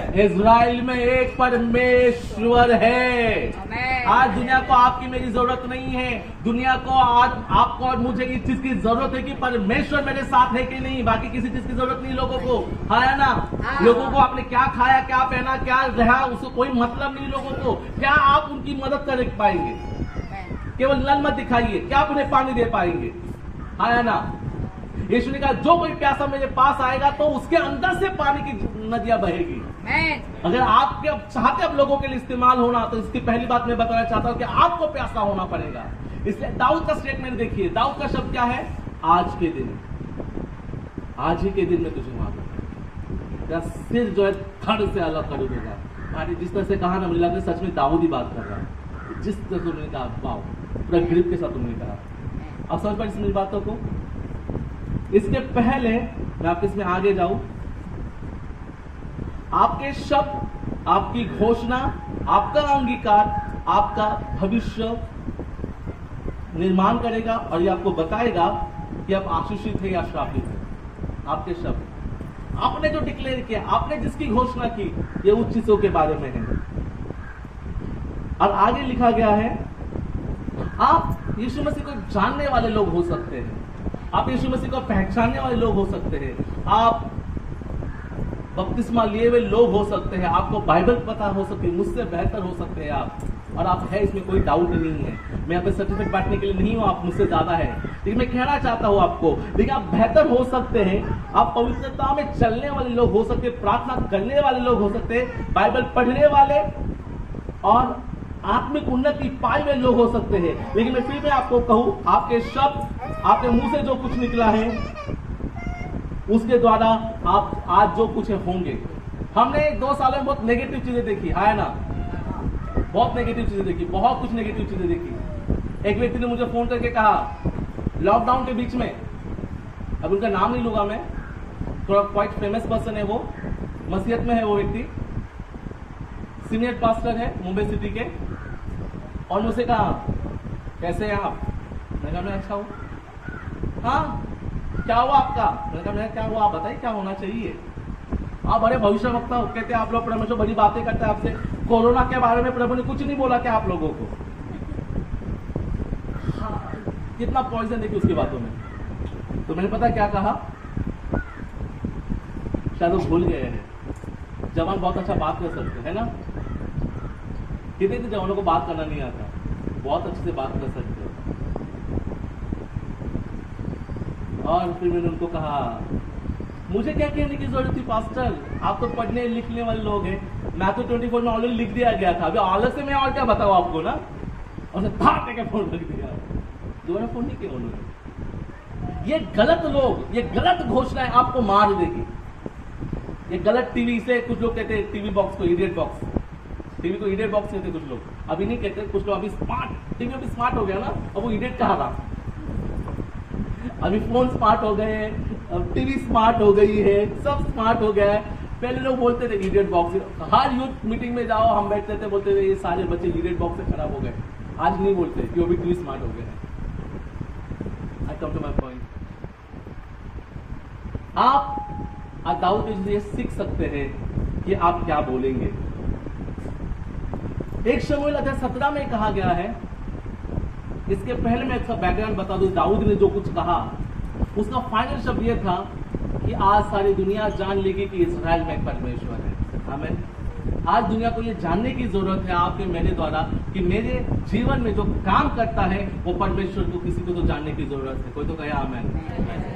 आज दुनिया को आपकी मेरी जरूरत नहीं है। दुनिया को आज आपको और मुझे इस चीज की जरूरत है कि परमेश्वर मेरे साथ है कि नहीं। बाकी किसी चीज की जरूरत नहीं लोगों को, है ना? लोगों को आपने क्या खाया, क्या पहना, क्या रहा, उसको कोई मतलब नहीं लोगों को। क्या आप उनकी मदद कर पाएंगे? केवल नल मत दिखाइए, क्या आप उन्हें पानी दे पाएंगे? है ना? यीशु ने कहा जो कोई प्यासा मेरे पास आएगा तो उसके अंदर से पानी की नदियां बहेगी। अगर आप चाहते अब लोगों के लिए इस्तेमाल होना, तो इसकी पहली बात मैं बताना चाहता हूं कि आपको प्यासा होना पड़ेगा। इसलिए दाऊद का स्टेटमेंट देखिए, दाऊद का शब्द क्या है? आज के दिन, आज ही के दिन में तुझे मारूंगा, तेरा सिर जो है धड़ से अलग कर दूंगा। जिस तरह से कहा ना, मुझे लगता है सच में दाऊद ही बात कर रहा है। जिस तरह से उन्होंने कहा, वाओ, पूरा ग्रिप के साथ उन्होंने कहा। अब समझ पाए इस बातों को? इसके पहले मैं आपके इसमें आगे जाऊं, आपके शब्द, आपकी घोषणा, आपका अंगीकार आपका भविष्य निर्माण करेगा और ये आपको बताएगा कि आप आशीषित है या श्रापित है। आपके शब्द, आपने जो डिक्लेयर किया, आपने जिसकी घोषणा की, ये उस चीजों के बारे में है। और आगे लिखा गया है, आप यीशु मसीह को जानने वाले लोग हो सकते हैं, आप यीशु मसीह को पहचानने वाले लोग हो सकते हैं, आप बपतिस्मा लिए हुए लोग हो सकते हैं, आपको बाइबल पता हो सकती है, मुझसे बेहतर हो सकते हैं आप, और आप है, इसमें कोई डाउट नहीं है। मैं यहाँ पे सर्टिफिकेट बांटने के लिए नहीं हूँ, आप मुझसे ज्यादा है, लेकिन मैं कहना चाहता हूँ आपको, लेकिन आप बेहतर हो सकते हैं, आप पवित्रता में चलने वाले लोग हो सकते हैं, प्रार्थना करने वाले लोग हो सकते हैं, बाइबल पढ़ने वाले और आत्मिक उन्नति पाए हुए लोग हो सकते हैं। लेकिन मैं फिर भी आपको कहूं, आपके शब्द, आपके मुंह से जो कुछ निकला है, उसके द्वारा आप आज जो कुछ होंगे। हमने 2 साल में बहुत नेगेटिव चीजें देखी है ना, बहुत नेगेटिव चीजें देखी, बहुत कुछ नेगेटिव चीजें देखी। एक व्यक्ति ने मुझे फोन करके कहा लॉकडाउन के बीच में, अब उनका नाम नहीं लूंगा मैं, थोड़ा क्वाइट फेमस पर्सन है वो, मसीहत में है वो व्यक्ति, सीनियर पास्टर है मुंबई सिटी के, और मुझसे कहा कैसे हैं आप? मैंने कहा मैं अच्छा हूं। हाँ क्या हुआ आपका? मैंने कहा मैं क्या हुआ, आप बताइए क्या होना चाहिए। आप बड़े भविष्य वक्ता हो, कहते हैं आप लोग परमेश्वर बड़ी बातें करते हैं आपसे, कोरोना के बारे में प्रभु ने कुछ नहीं बोला क्या आप लोगों को? हाँ, कितना पॉइजन देखिए उसकी बातों में। तो मैंने पता क्या कहा, शायद वो भूल गए हैं, जवान बहुत अच्छा बात कर सकते है ना, कितने जवानों को बात करना नहीं आता, बहुत अच्छे से बात कर सकते हो। और फिर मैंने उनको कहा मुझे क्या कहने की जरूरत थी पास्टर, आप तो पढ़ने लिखने वाले लोग हैं, मैं तो 24 में ऑलरेडी लिख दिया गया था, अभी अलग से मैं और क्या बताऊं आपको ना। और के फोन रख दिया, दोबारा फोन नहीं किया उन्होंने। ये गलत लोग, ये गलत घोषणाएं आपको मार देगी। ये गलत टीवी से, कुछ लोग कहते हैं टीवी बॉक्स को इडियट बॉक्स, टीवी को इडियट बॉक्स कहते कुछ लोग, अभी नहीं कहते, कुछ लोग अभी स्मार्ट, टीवी अभी स्मार्ट हो गया ना, अब वो इडियट कहा था। अभी फोन स्मार्ट हो गए हैं, अब टीवी स्मार्ट हो गई है, सब स्मार्ट हो गया है। पहले लोग बोलते थे इडियट बॉक्स, हर यूथ मीटिंग में जाओ हम बैठते थे, बोलते थे ये सारे बच्चे इडियट बॉक्स से खराब हो गए। आज नहीं बोलते कि वो भी टीवी स्मार्ट हो गए हैं। आई कम टू माय पॉइंट, आप दाऊद से सीख सकते हैं कि आप क्या बोलेंगे। 1 शमूएल अध्याय 17 में कहा गया है, इसके पहले मैं इसका बैकग्राउंड बता दूं, दाऊद ने जो कुछ कहा उसका फाइनल शब्द यह था कि आज सारी दुनिया जान लेगी कि इस्राएल में परमेश्वर है। आमीन। आज दुनिया को ये जानने की जरूरत है आपके मेरे द्वारा कि मेरे जीवन में जो काम करता है वो परमेश्वर को, किसी को तो जानने की जरूरत है। कोई तो कहे आमीन,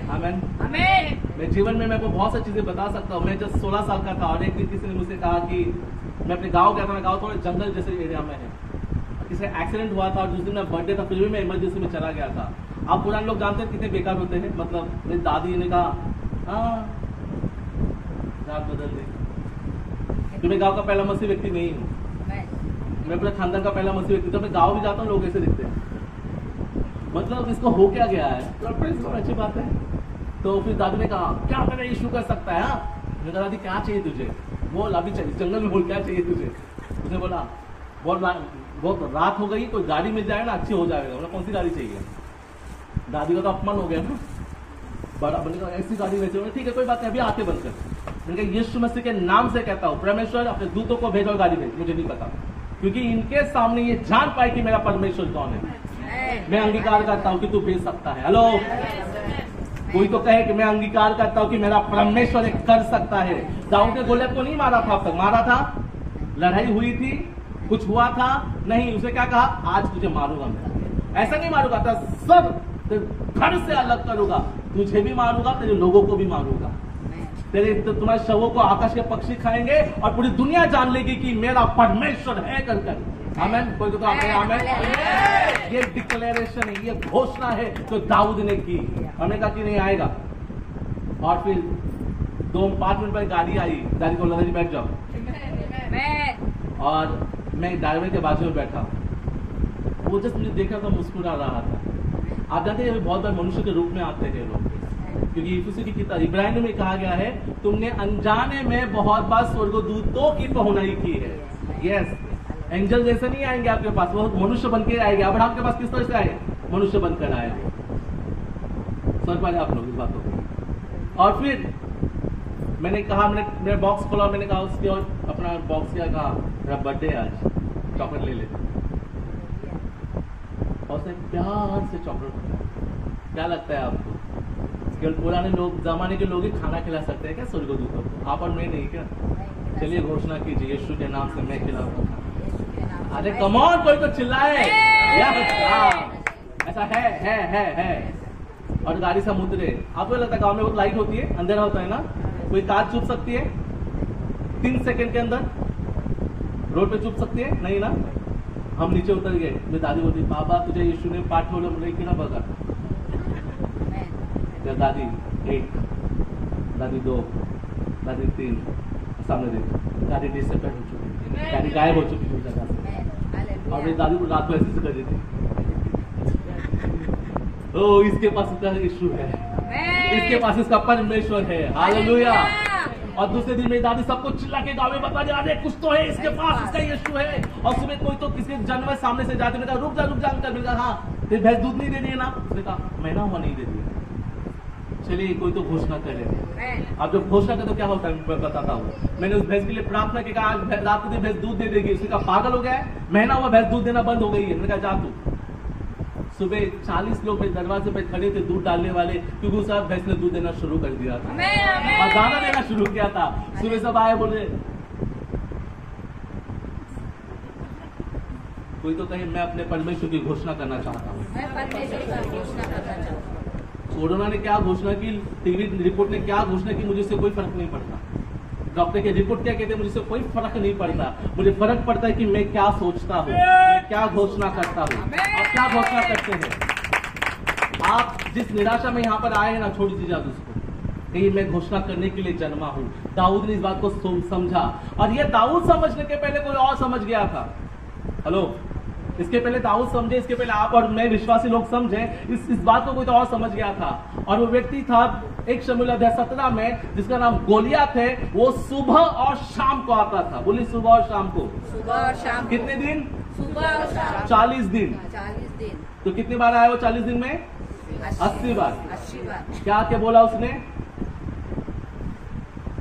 आमीन, आमीन। मैं जीवन में मैं आपको बहुत सारी चीजें बता सकता हूँ। मैं जब 16 साल का था और एक दिन किसी ने मुझसे कहा कि मैं अपने गाँव गया था, मैं गाँव थोड़ा जंगल जैसे एरिया में है, किसी एक्सीडेंट हुआ था और जिस दिन बर्थडे था फिर भी मैं इमरजेंसी में चला गया था। आप पुराने लोग जानते हैं कितने बेकार होते हैं, मतलब मेरी दादी ने कहा हाँ रात बदल दे, तो मैं गाँव का पहला मसीह व्यक्ति नहीं हूँ, मैं अपने खानदान का पहला मसीह व्यक्ति, तो मैं गाँव भी जाता हूँ लोग ऐसे दिखते हैं, मतलब इसको हो क्या गया है, तो अच्छी बात है। तो फिर दादी ने कहा क्या मेरा इशू कर सकता है? मैंने कहा दादी क्या चाहिए तुझे? बोल अभी चाहिए, जंगल में बोल क्या चाहिए तुझे? उसने बोला बहुत रात हो गई, कोई गाड़ी मिल जाए ना अच्छी हो जाएगा। बोला कौन सी गाड़ी चाहिए? दादी का तो अपमान हो गया ना, बड़ा मैंने कहा ऐसी गाड़ी वैसे, ठीक है कोई बात नहीं, अभी आते बनकर। मैंने कहा यीशु मसीह के नाम से कहता हूँ परमेश्वर अपने दूतों को भेजो, गाड़ी भेज, मुझे नहीं पता, क्योंकि इनके सामने ये जान पाए कि मेरा परमेश्वर कौन है। मैं अंगीकार करता हूँ कि तू भेज सकता है। हेलो, कोई तो कहे कि मैं अंगीकार करता हूँ कि मेरा परमेश्वर कर सकता है। दाऊद ने गोलियत को नहीं मारा था, अब तक मारा था, लड़ाई हुई थी, कुछ हुआ था नहीं, उसने क्या कहा आज तुझे मारूंगा, मैं ऐसा नहीं मारूंगा था, सब घर से अलग करूंगा, तुझे भी मारूंगा, तेरे लोगों को भी मारूंगा, तेरे तुम्हारे शवों को आकाश के पक्षी खाएंगे और पूरी दुनिया जान लेगी कि मेरा परमेश्वर है कर। आमेन। कोई तो आमेन। ये डिक्लेरेशन है, ये घोषणा है जो दाऊद ने की। हमने कहा कि नहीं आएगा, और फिर 2-5 मिनट पर गाड़ी आई, गाड़ी को लगा बैठ जाओ, और मैं ड्राइवर के बाजू में बैठा, वो जस्ट मुझे देखा तो मुस्कुरा रहा था। आप जानते हैं बहुत बार मनुष्य के रूप में आते हैं लोग, क्योंकि यीशु की किताब इब्राहिम में कहा गया है तुमने अनजाने में बहुत बार स्वर्गदूतों की पहुनाई की है। यस, एंजल जैसे नहीं आएंगे आपके पास, वो मनुष्य बन के आएंगे। अब्राहम के पास किस तरह से आए? मनुष्य बनकर आए। समझ पा रहे आप लोग इस बातों को। और फिर मैंने कहा, मेरा बॉक्स खोला, मैंने कहा उसके और अपना बॉक्स क्या कहा, मेरा बर्थडे आज, चॉकलेट ले लेते, और उसने प्यार से चॉकलेट। क्या लगता है आपको, केवल पुराने लोग, जमाने के लोग ही खाना खिला सकते हैं क्या स्वर्गदूतों को? आप और मैं नहीं क्या? चलिए घोषणा कीजिए, यीशु के नाम से मैं खिलाऊंगा। अरे कम ऑन, कोई तो चिल्लाए। ऐसा है। और गाड़ी से हम उतरे। आपको लगता है गांव में बहुत लाइट होती है, अंधेरा होता है ना, कोई कार चुप सकती है 3 सेकंड के अंदर? रोड पे चुप सकती है? नहीं ना। हम नीचे उतर गए, मेरी दादी बोलती, बाबा तुझे यीशु ने पाठवलं म्हणलं की ना बघा। दादी 1, दादी 2, दादी 3, सामने देखो गाड़ी डिसअपीयर हो चुकी है, गाड़ी गायब हो चुकी है जगह से। और मेरी दादी को रात को ऐसे कर रही थी, ओ इसके पास इसका यीशु है, इसके पास इसका परमेश्वर है, हालेलुया। और दूसरे दिन मेरी दादी सबको चिल्ला के गाँव में बता रहे, कुछ तो है इसके पास, इसका यीशु है। और सुबह कोई तो किसी जानवर सामने से जाते, मैंने कहा रुक जा अंकल। मैंने कहा हाँ, तेरी भैंस दूध नहीं दे रही है ना? उसने कहा महीना हुआ नहीं दे रही है। चलिए कोई तो घोषणा करे। अब जब घोषणा करे तो क्या होता है मैं बताता हूँ। मैंने उस भैंस के लिए प्रार्थना की, कहा आज रात को भैंस दूध दे देगी। उसने कहा पागल हो गया है, महीना हुआ भैंस दूध देना बंद हो गई है। मैंने कहा जा तू। सुबह 40 लोग मेरे दरवाजे पे खड़े थे दूध डालने वाले, क्योंकि उस रात भैंस ने दूध देना शुरू कर दिया था और दाना देना शुरू किया था। सुबह सब आए, बोले कोई तो कहे मैं अपने परमेश्वर की घोषणा करना चाहता हूँ। कोरोना ने क्या घोषणा की, टीवी रिपोर्ट ने क्या घोषणा की, मुझे इससे कोई फर्क नहीं पड़ता। डॉक्टर के रिपोर्ट क्या कहते हैं, मुझे इससे कोई फर्क नहीं पड़ता। मुझे फर्क पड़ता है कि मैं क्या सोचता हूँ, मैं क्या घोषणा करता हूँ। आप क्या घोषणा करते हैं? आप जिस निराशा में यहाँ पर आए हैं ना, छोड़ दीजिए आप उसको, कहीं मैं घोषणा करने के लिए जन्मा हूँ। दाऊद ने इस बात को समझा, और ये दाऊद समझने के पहले कोई और समझ गया था। हेलो, इसके पहले दाऊद समझे, इसके पहले आप और मैं विश्वासी लोग समझे, इस बात को कोई तो और समझ गया था। और वो व्यक्ति था 1 शमूएल अध्याय 17 में, जिसका नाम गोलियत है। वो सुबह और शाम को आता था। बोली सुबह और शाम को। सुबह और शाम। कितने दिन? सुबह और शाम। 40 दिन। 40 दिन। तो कितनी बार आया वो 40 दिन में? 80 बार। 80 बार। क्या क्या बोला उसने?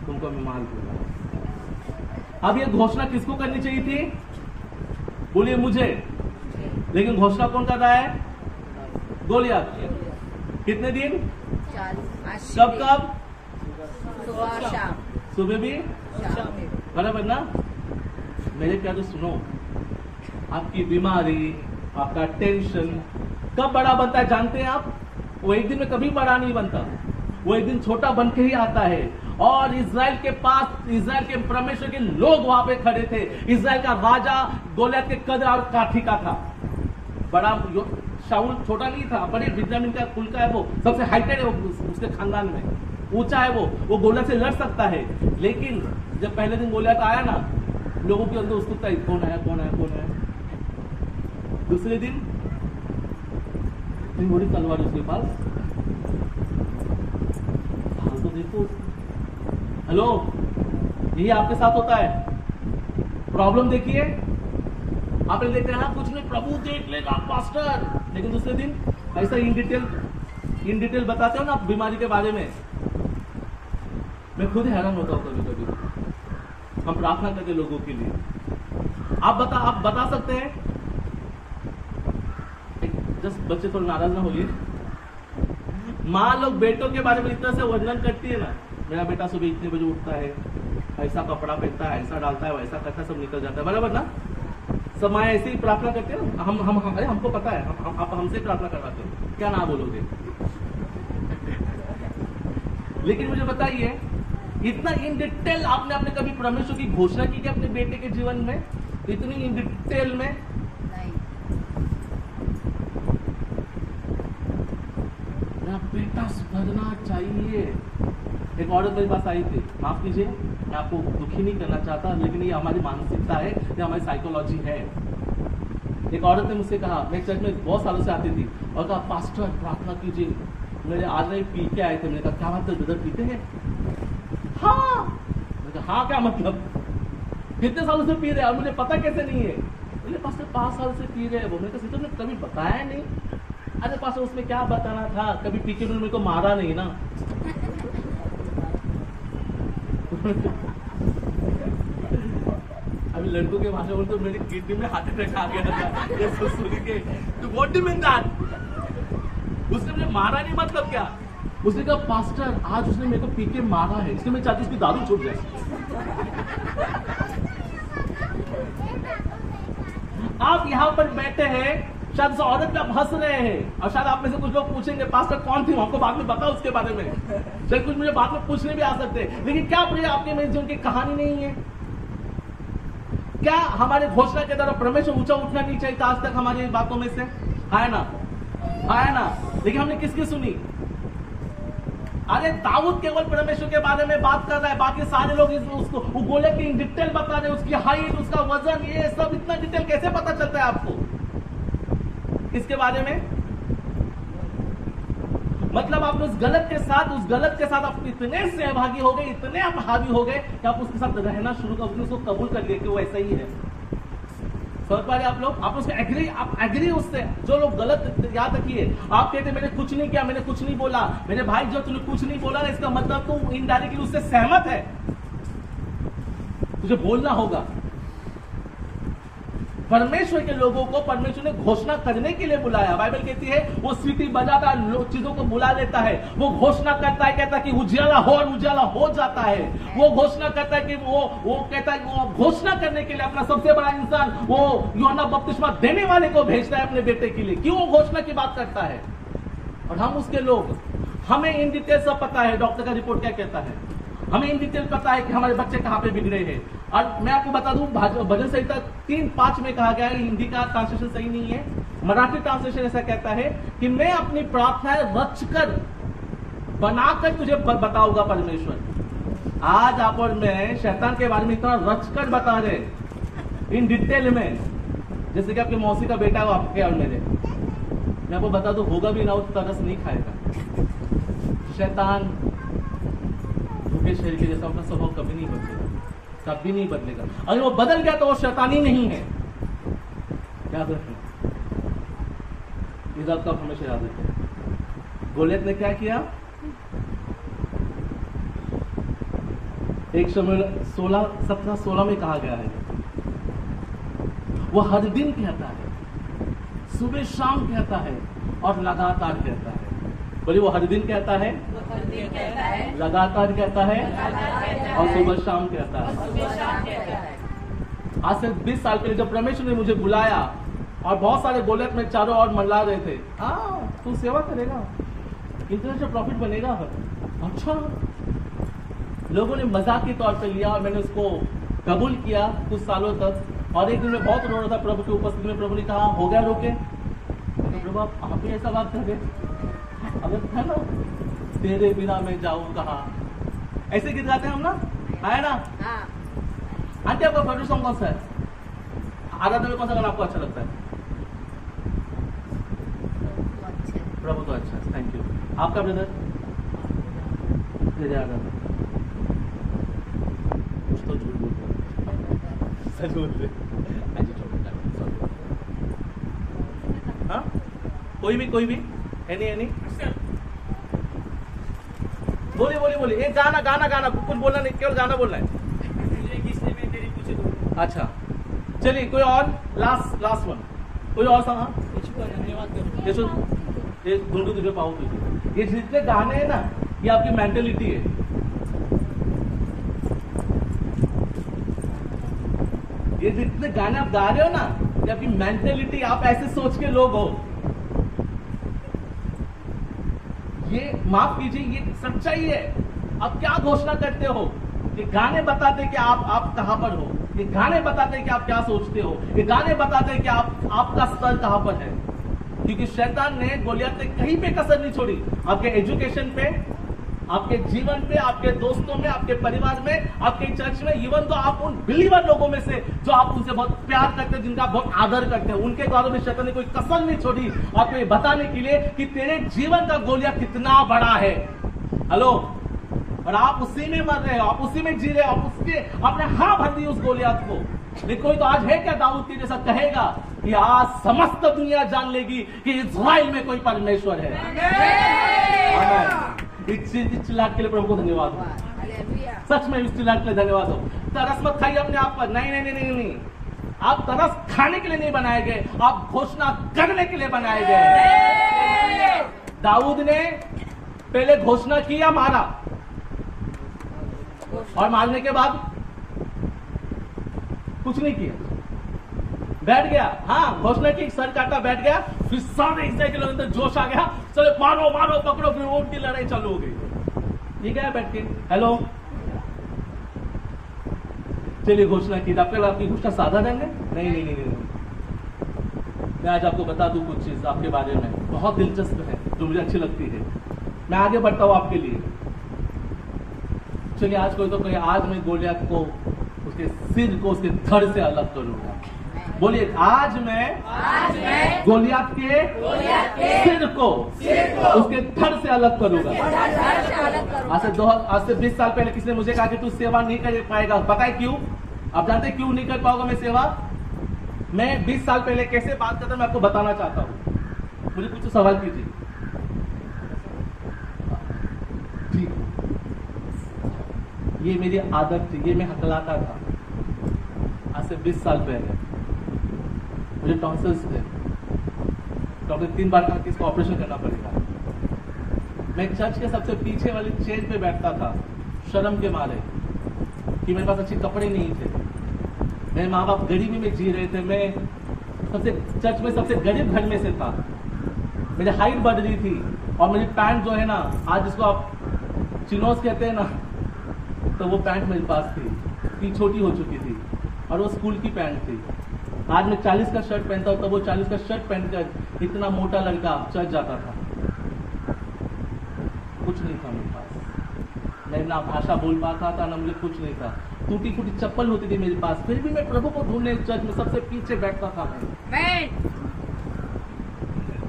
तुमको मैं मार दूंगा। अब ये घोषणा किसको करनी चाहिए थी? बोलिए मुझे। लेकिन घोषणा कौन कर रहा है? गोलियत। कितने दिन? 40। कब कब? सुबह और शाम। सुबह भी शाम में। बराबर ना? मेरे प्यार तो सुनो, आपकी बीमारी, आपका टेंशन कब बड़ा बनता है जानते हैं आप? वो एक दिन में कभी बड़ा नहीं बनता, वो एक दिन छोटा बन के ही आता है। और इजराइल के पास, इजराइल के परमेश्वर के लोग वहां पे खड़े थे। इजराइल का राजा गोलियत के कद और काठी का था। बड़ा शाऊल छोटा नहीं था, बड़े बिन्यामीन का कुल का है, वो सबसे हाइटेड है, वो उसके खानदान में ऊंचा है। वो गोलियत से लड़ सकता है। लेकिन जब पहले दिन गोलियत आया ना, लोगों के अंदर उत्सुकता, कौन आया कौन आया कौन आया। दूसरे दिन इतनी बड़ी तलवार उसके पास, हाल तो देखो। हेलो, यही आपके साथ होता है। प्रॉब्लम देखिए, आप देखते हैं हाँ कुछ नहीं, प्रभु देख लेगा पास्टर। लेकिन दूसरे दिन ऐसा इन डिटेल बताते हो ना आप बीमारी के बारे में, मैं खुद हैरान होता हूँ कभी कभी। हम प्रार्थना करते लोगों के लिए। आप बता सकते हैं? जस्ट बच्चे थोड़ा नाराज ना होइए। माँ लोग बेटों के बारे में इतना से वर्णन करती है ना, मेरा बेटा सुबह इतने बजे उठता है, ऐसा कपड़ा पहनता है, ऐसा डालता है, वैसा करता है, सब निकल जाता है, बराबर ना? सब माँ ऐसे ही प्रार्थना करते हैं ना। अरे हमको पता है, आप हमसे प्रार्थना करवाते हो, क्या ना बोलोगे? लेकिन मुझे बताइए, इतना इन डिटेल आपने अपने कभी परमेश्वर की घोषणा की अपने बेटे के जीवन में? इतनी इन डिटेल में नहीं। मेरा बेटा सुधरना चाहिए। एक औरत मेरे पास आई थी, माफ कीजिए मैं आपको दुखी नहीं करना चाहता, लेकिन ये हमारी मानसिकता है, ये हमारी साइकोलॉजी है। एक औरत ने मुझसे कहा, मैं चर्च में बहुत सालों से आती थी, और कहा पास्टर प्रार्थना कीजिए, मेरे आज नहीं पी के आए थे। मैंने कहा क्या मतलब ब्रदर पीते हैं? हाँ। मैंने कहा हाँ क्या मतलब? कितने सालों से पी रहे हैं? मुझे पता कैसे नहीं है? बोले पास्टर 5 साल से पी रहे हैं। वो मैंने कहा तुमने कभी बताया नहीं। अरे पास उसमें क्या बताना था, कभी पीके ने मेरे को मारा नहीं ना। अभी लड़कों के भाषा बोलते मेरी किडनी में हार्ट अटैक आ गया था ये सुन के। तो व्हाट डू मीन दैट? उसने मुझे मारा नहीं मतलब क्या? उसने कहा पास्टर आज उसने मेरे को पीके मारा है, इसलिए मैं चाहती हूँ उसकी दारू छूट जाए। आप यहाँ पर बैठे हैं, शायद उस औरत पे आप हंस रहे हैं, और शायद आप में से कुछ लोग पूछेंगे पास्टर कौन थी, हमको बाद में बताओ उसके बारे में। शायद कुछ मुझे बाद में पूछने भी आ सकते हैं, लेकिन क्या प्रिय आपके में उनकी कहानी नहीं है? क्या हमारे घोषणा के द्वारा परमेश्वर ऊंचा उठना नहीं चाहिए था आज तक हमारी बातों में से? है ना, है ना? लेकिन हमने किसकी सुनी? अरे दाऊद केवल परमेश्वर के बारे में बात कर रहा है, बाकी सारे लोग उसको गोलियत की डिटेल बता रहे हैं, उसकी हाइट, उसका वजन, ये सब इतना डिटेल कैसे पता चलता है आपको? किसके बारे में? मतलब आप उस गलत के साथ आप इतने सहभागी हो गए, इतने आप हावी हो गए कि आप उसके साथ रहना शुरू कर, उसको कबूल कर लिए कि वो ऐसा ही है। समझ पा रहे आप उससे एग्री उससे। जो लोग गलत, याद रखिए, आप कहते मैंने कुछ नहीं किया, मैंने कुछ नहीं बोला, मेरे भाई जो तूने कुछ नहीं बोला ना, इसका मतलब तू इनडायरेक्टली उससे सहमत है। तुझे बोलना होगा। परमेश्वर के लोगों को परमेश्वर ने घोषणा करने के लिए बुलाया। बाइबल कहती है वो सीटी बजाता है, चीजों को बुला लेता है, वो घोषणा करता है, कहता है कि उजियाला हो, और उजियाला हो जाता है। वो घोषणा करता है कि वो कहता है, वो घोषणा करने के लिए अपना सबसे बड़ा इंसान वो यूहन्ना बपतिस्मा देने वाले को भेजता है अपने बेटे के लिए। क्यों वो घोषणा की बात करता है? और हम उसके लोग, हमें इन डिटेल सब पता है, डॉक्टर का रिपोर्ट क्या कहता है, हमें इन डिटेल पता है कि हमारे बच्चे कहां पे बिगड़े हैं। और मैं आपको बता दूं, भजन संहिता 3:5 में कहा गया है, हिंदी का ट्रांसलेशन सही नहीं है, मराठी ट्रांसलेशन ऐसा कहता है कि मैं अपनी प्रार्थनाएं रचकर बनाकर तुझे बताऊंगा परमेश्वर। आज आप और मैं शैतान के बारे में इतना रचकर बता रहे इन डिटेल में, जैसे कि आपके मौसी का बेटा हो आपके और मेरे, मैं आपको बता दूं होगा भी ना, वो तरस नहीं खाएगा। शैतान भूखे शरीर के जैसा अपना स्वभाव कभी नहीं बदलेगा, कभी नहीं बदलेगा। अगर वो बदल गया तो वो शैतानी नहीं है। याद रखें, इस बात को आप हमेशा याद रखें। गोलियत ने क्या किया? 1 शमूएल 17:16 में कहा गया है, वो हर दिन कहता है, सुबह शाम कहता है और लगातार कहता है। बोलिए, वो हर दिन कहता है, लगातार कहता है और सुबह शाम कहता है। आज से 20 साल पहले जब परमेश्वर ने मुझे बुलाया और बहुत सारे गोलियत में चारों ओर मंडला रहे थे, तू सेवा करेगा, इंटरनेशनल प्रॉफिट बनेगा। अच्छा, लोगों ने मजाक के तौर पे लिया और मैंने उसको कबूल किया कुछ सालों तक। और एक दिन में बहुत रो रहा था प्रभु की उपस्थिति में। प्रभु ने कहा, हो गया रोके? तो प्रभु आप भी ऐसा बात कर रहे, अगर है ना, तेरे बिना मैं जाऊं कहाँ, ऐसे गीत गाते हैं हम ना, है ना? आंटी, आपका फेवरेट सॉन्ग कौन सा है? आराधना में कौन सा गाना आपको अच्छा लगता है? प्रभु तो अच्छा है, थैंक यू। आपका ब्रदर? आराधना कुछ तो झूठ बोलते, सच बोलते। हाँ, कोई भी एनी बोलिए। एक गाना कुछ बोलना नहीं, केवल गाना बोलना है। अच्छा, चलिए कोई और लास्ट वन, कोई और सा? ये ढूंढू तुझे पाऊं तुझे। ये जितने गाने हैं ना, ये आपकी मेंटेलिटी है। ये जितने गाने आप गा रहे हो ना, ये आपकी मेंटेलिटी, आप ऐसे सोच के लोग हो। ये माफ कीजिए, ये सच्चाई है। आप क्या घोषणा करते हो? ये गाने बताते हैं कि आप कहां पर हो, ये गाने बताते हैं कि आप क्या सोचते हो, ये गाने बताते हैं कि आपका स्तर कहां पर है। क्योंकि शैतान ने, गोलियत ने कहीं पे कसर नहीं छोड़ी, आपके एजुकेशन पे, आपके जीवन पे, आपके दोस्तों में, आपके परिवार में, आपके चर्च में, इवन तो आप उन बिलीवर लोगों में से जो आप उनसे बहुत प्यार करते हैं, जिनका बहुत आदर करते हैं, उनके द्वारा भी शैतान ने कोई कसर नहीं छोड़ी आपको ये बताने के लिए कि तेरे जीवन का गोलियत कितना बड़ा है। हेलो, और आप उसी में मर रहे हो, आप उसी में जी रहे हो, आप उसके आपने हाँ भर दी उस गोलियत को। लेकिन कोई तो आज है क्या दाऊद के जैसा कहेगा कि आज समस्त दुनिया जान लेगी कि इस्राइल में कोई परमेश्वर है। इस चिल्लाहट के लिए प्रभु को धन्यवाद हो। हालेलुया। सच में इस चिल्लाहट के लिए धन्यवाद हो। तरस मत खाइए अपने आप पर। नहीं नहीं नहीं नहीं, आप तरस खाने के लिए नहीं बनाए गए, आप घोषणा करने के लिए बनाए गए। दाऊद ने पहले घोषणा किया, मारा, और मारने के बाद कुछ नहीं किया, बैठ गया। हाँ, घोषणा की, सर काटा, बैठ गया, फिर सारे इस्राएल के लोगों के अंदर जोश आ गया, चलो मारो मारो पकड़ो, फिर ऊंट की लड़ाई चालू हो गई। ये क्या है बैठ के, हेलो, चलिए घोषणा की। आपकी घोषणा साधा देंगे? नहीं नहीं नहीं नहीं। मैं आज आपको बता दूं कुछ चीज आपके बारे में, बहुत दिलचस्प है, जो मुझे अच्छी लगती है। मैं आगे बढ़ता हूं आपके लिए। चलिए आज कोई तो कहे, आज मैं गोलियत को, उसके सिर को उसके धड़ से अलग करूंगा। बोलिए, आज मैं गोलियत के सिर को उसके धड़ से अलग करूंगा। आज से 20 साल पहले किसी ने मुझे कहा कि तू सेवा नहीं कर पाएगा। पता है क्यों? आप जानते हैं क्यों नहीं कर पाऊंगा मैं सेवा? मैं 20 साल पहले कैसे बात करता, मैं आपको बताना चाहता हूं। मुझे कुछ सवाल कीजिए। ठीक, ये मेरी आदत थी, ये मैं हकलाता था। आज से 20 साल पहले मुझे टॉन्सिल्स थे, डॉक्टर 3 बार कहा कि इसको ऑपरेशन करना पड़ेगा। मैं चर्च के सबसे पीछे वाली चेयर पे बैठता था, शर्म के मारे कि मेरे पास अच्छे कपड़े नहीं थे। मेरे माँ बाप गरीबी में जी रहे थे, मैं चर्च में सबसे गरीब घर में से था। मेरी हाइट बढ़ रही थी, और मेरी पैंट जो है ना, आज जिसको आप चिनोस कहते हैं ना, तो वो पैंट मेरे पास थी, इतनी छोटी हो चुकी थी, और वो स्कूल की पैंट थी। आज मैं 40 का शर्ट पहनता हूँ, तब वो 40 का शर्ट पहनकर इतना मोटा लड़का चर्च जाता था। कुछ नहीं था मेरे पास, मैं ना भाषा बोल पाता था, ना मुझे कुछ नहीं था। टूटी फूटी चप्पल होती थी मेरे पास, फिर भी मैं प्रभु को ढूंढने चर्च में सबसे पीछे बैठता था। मैं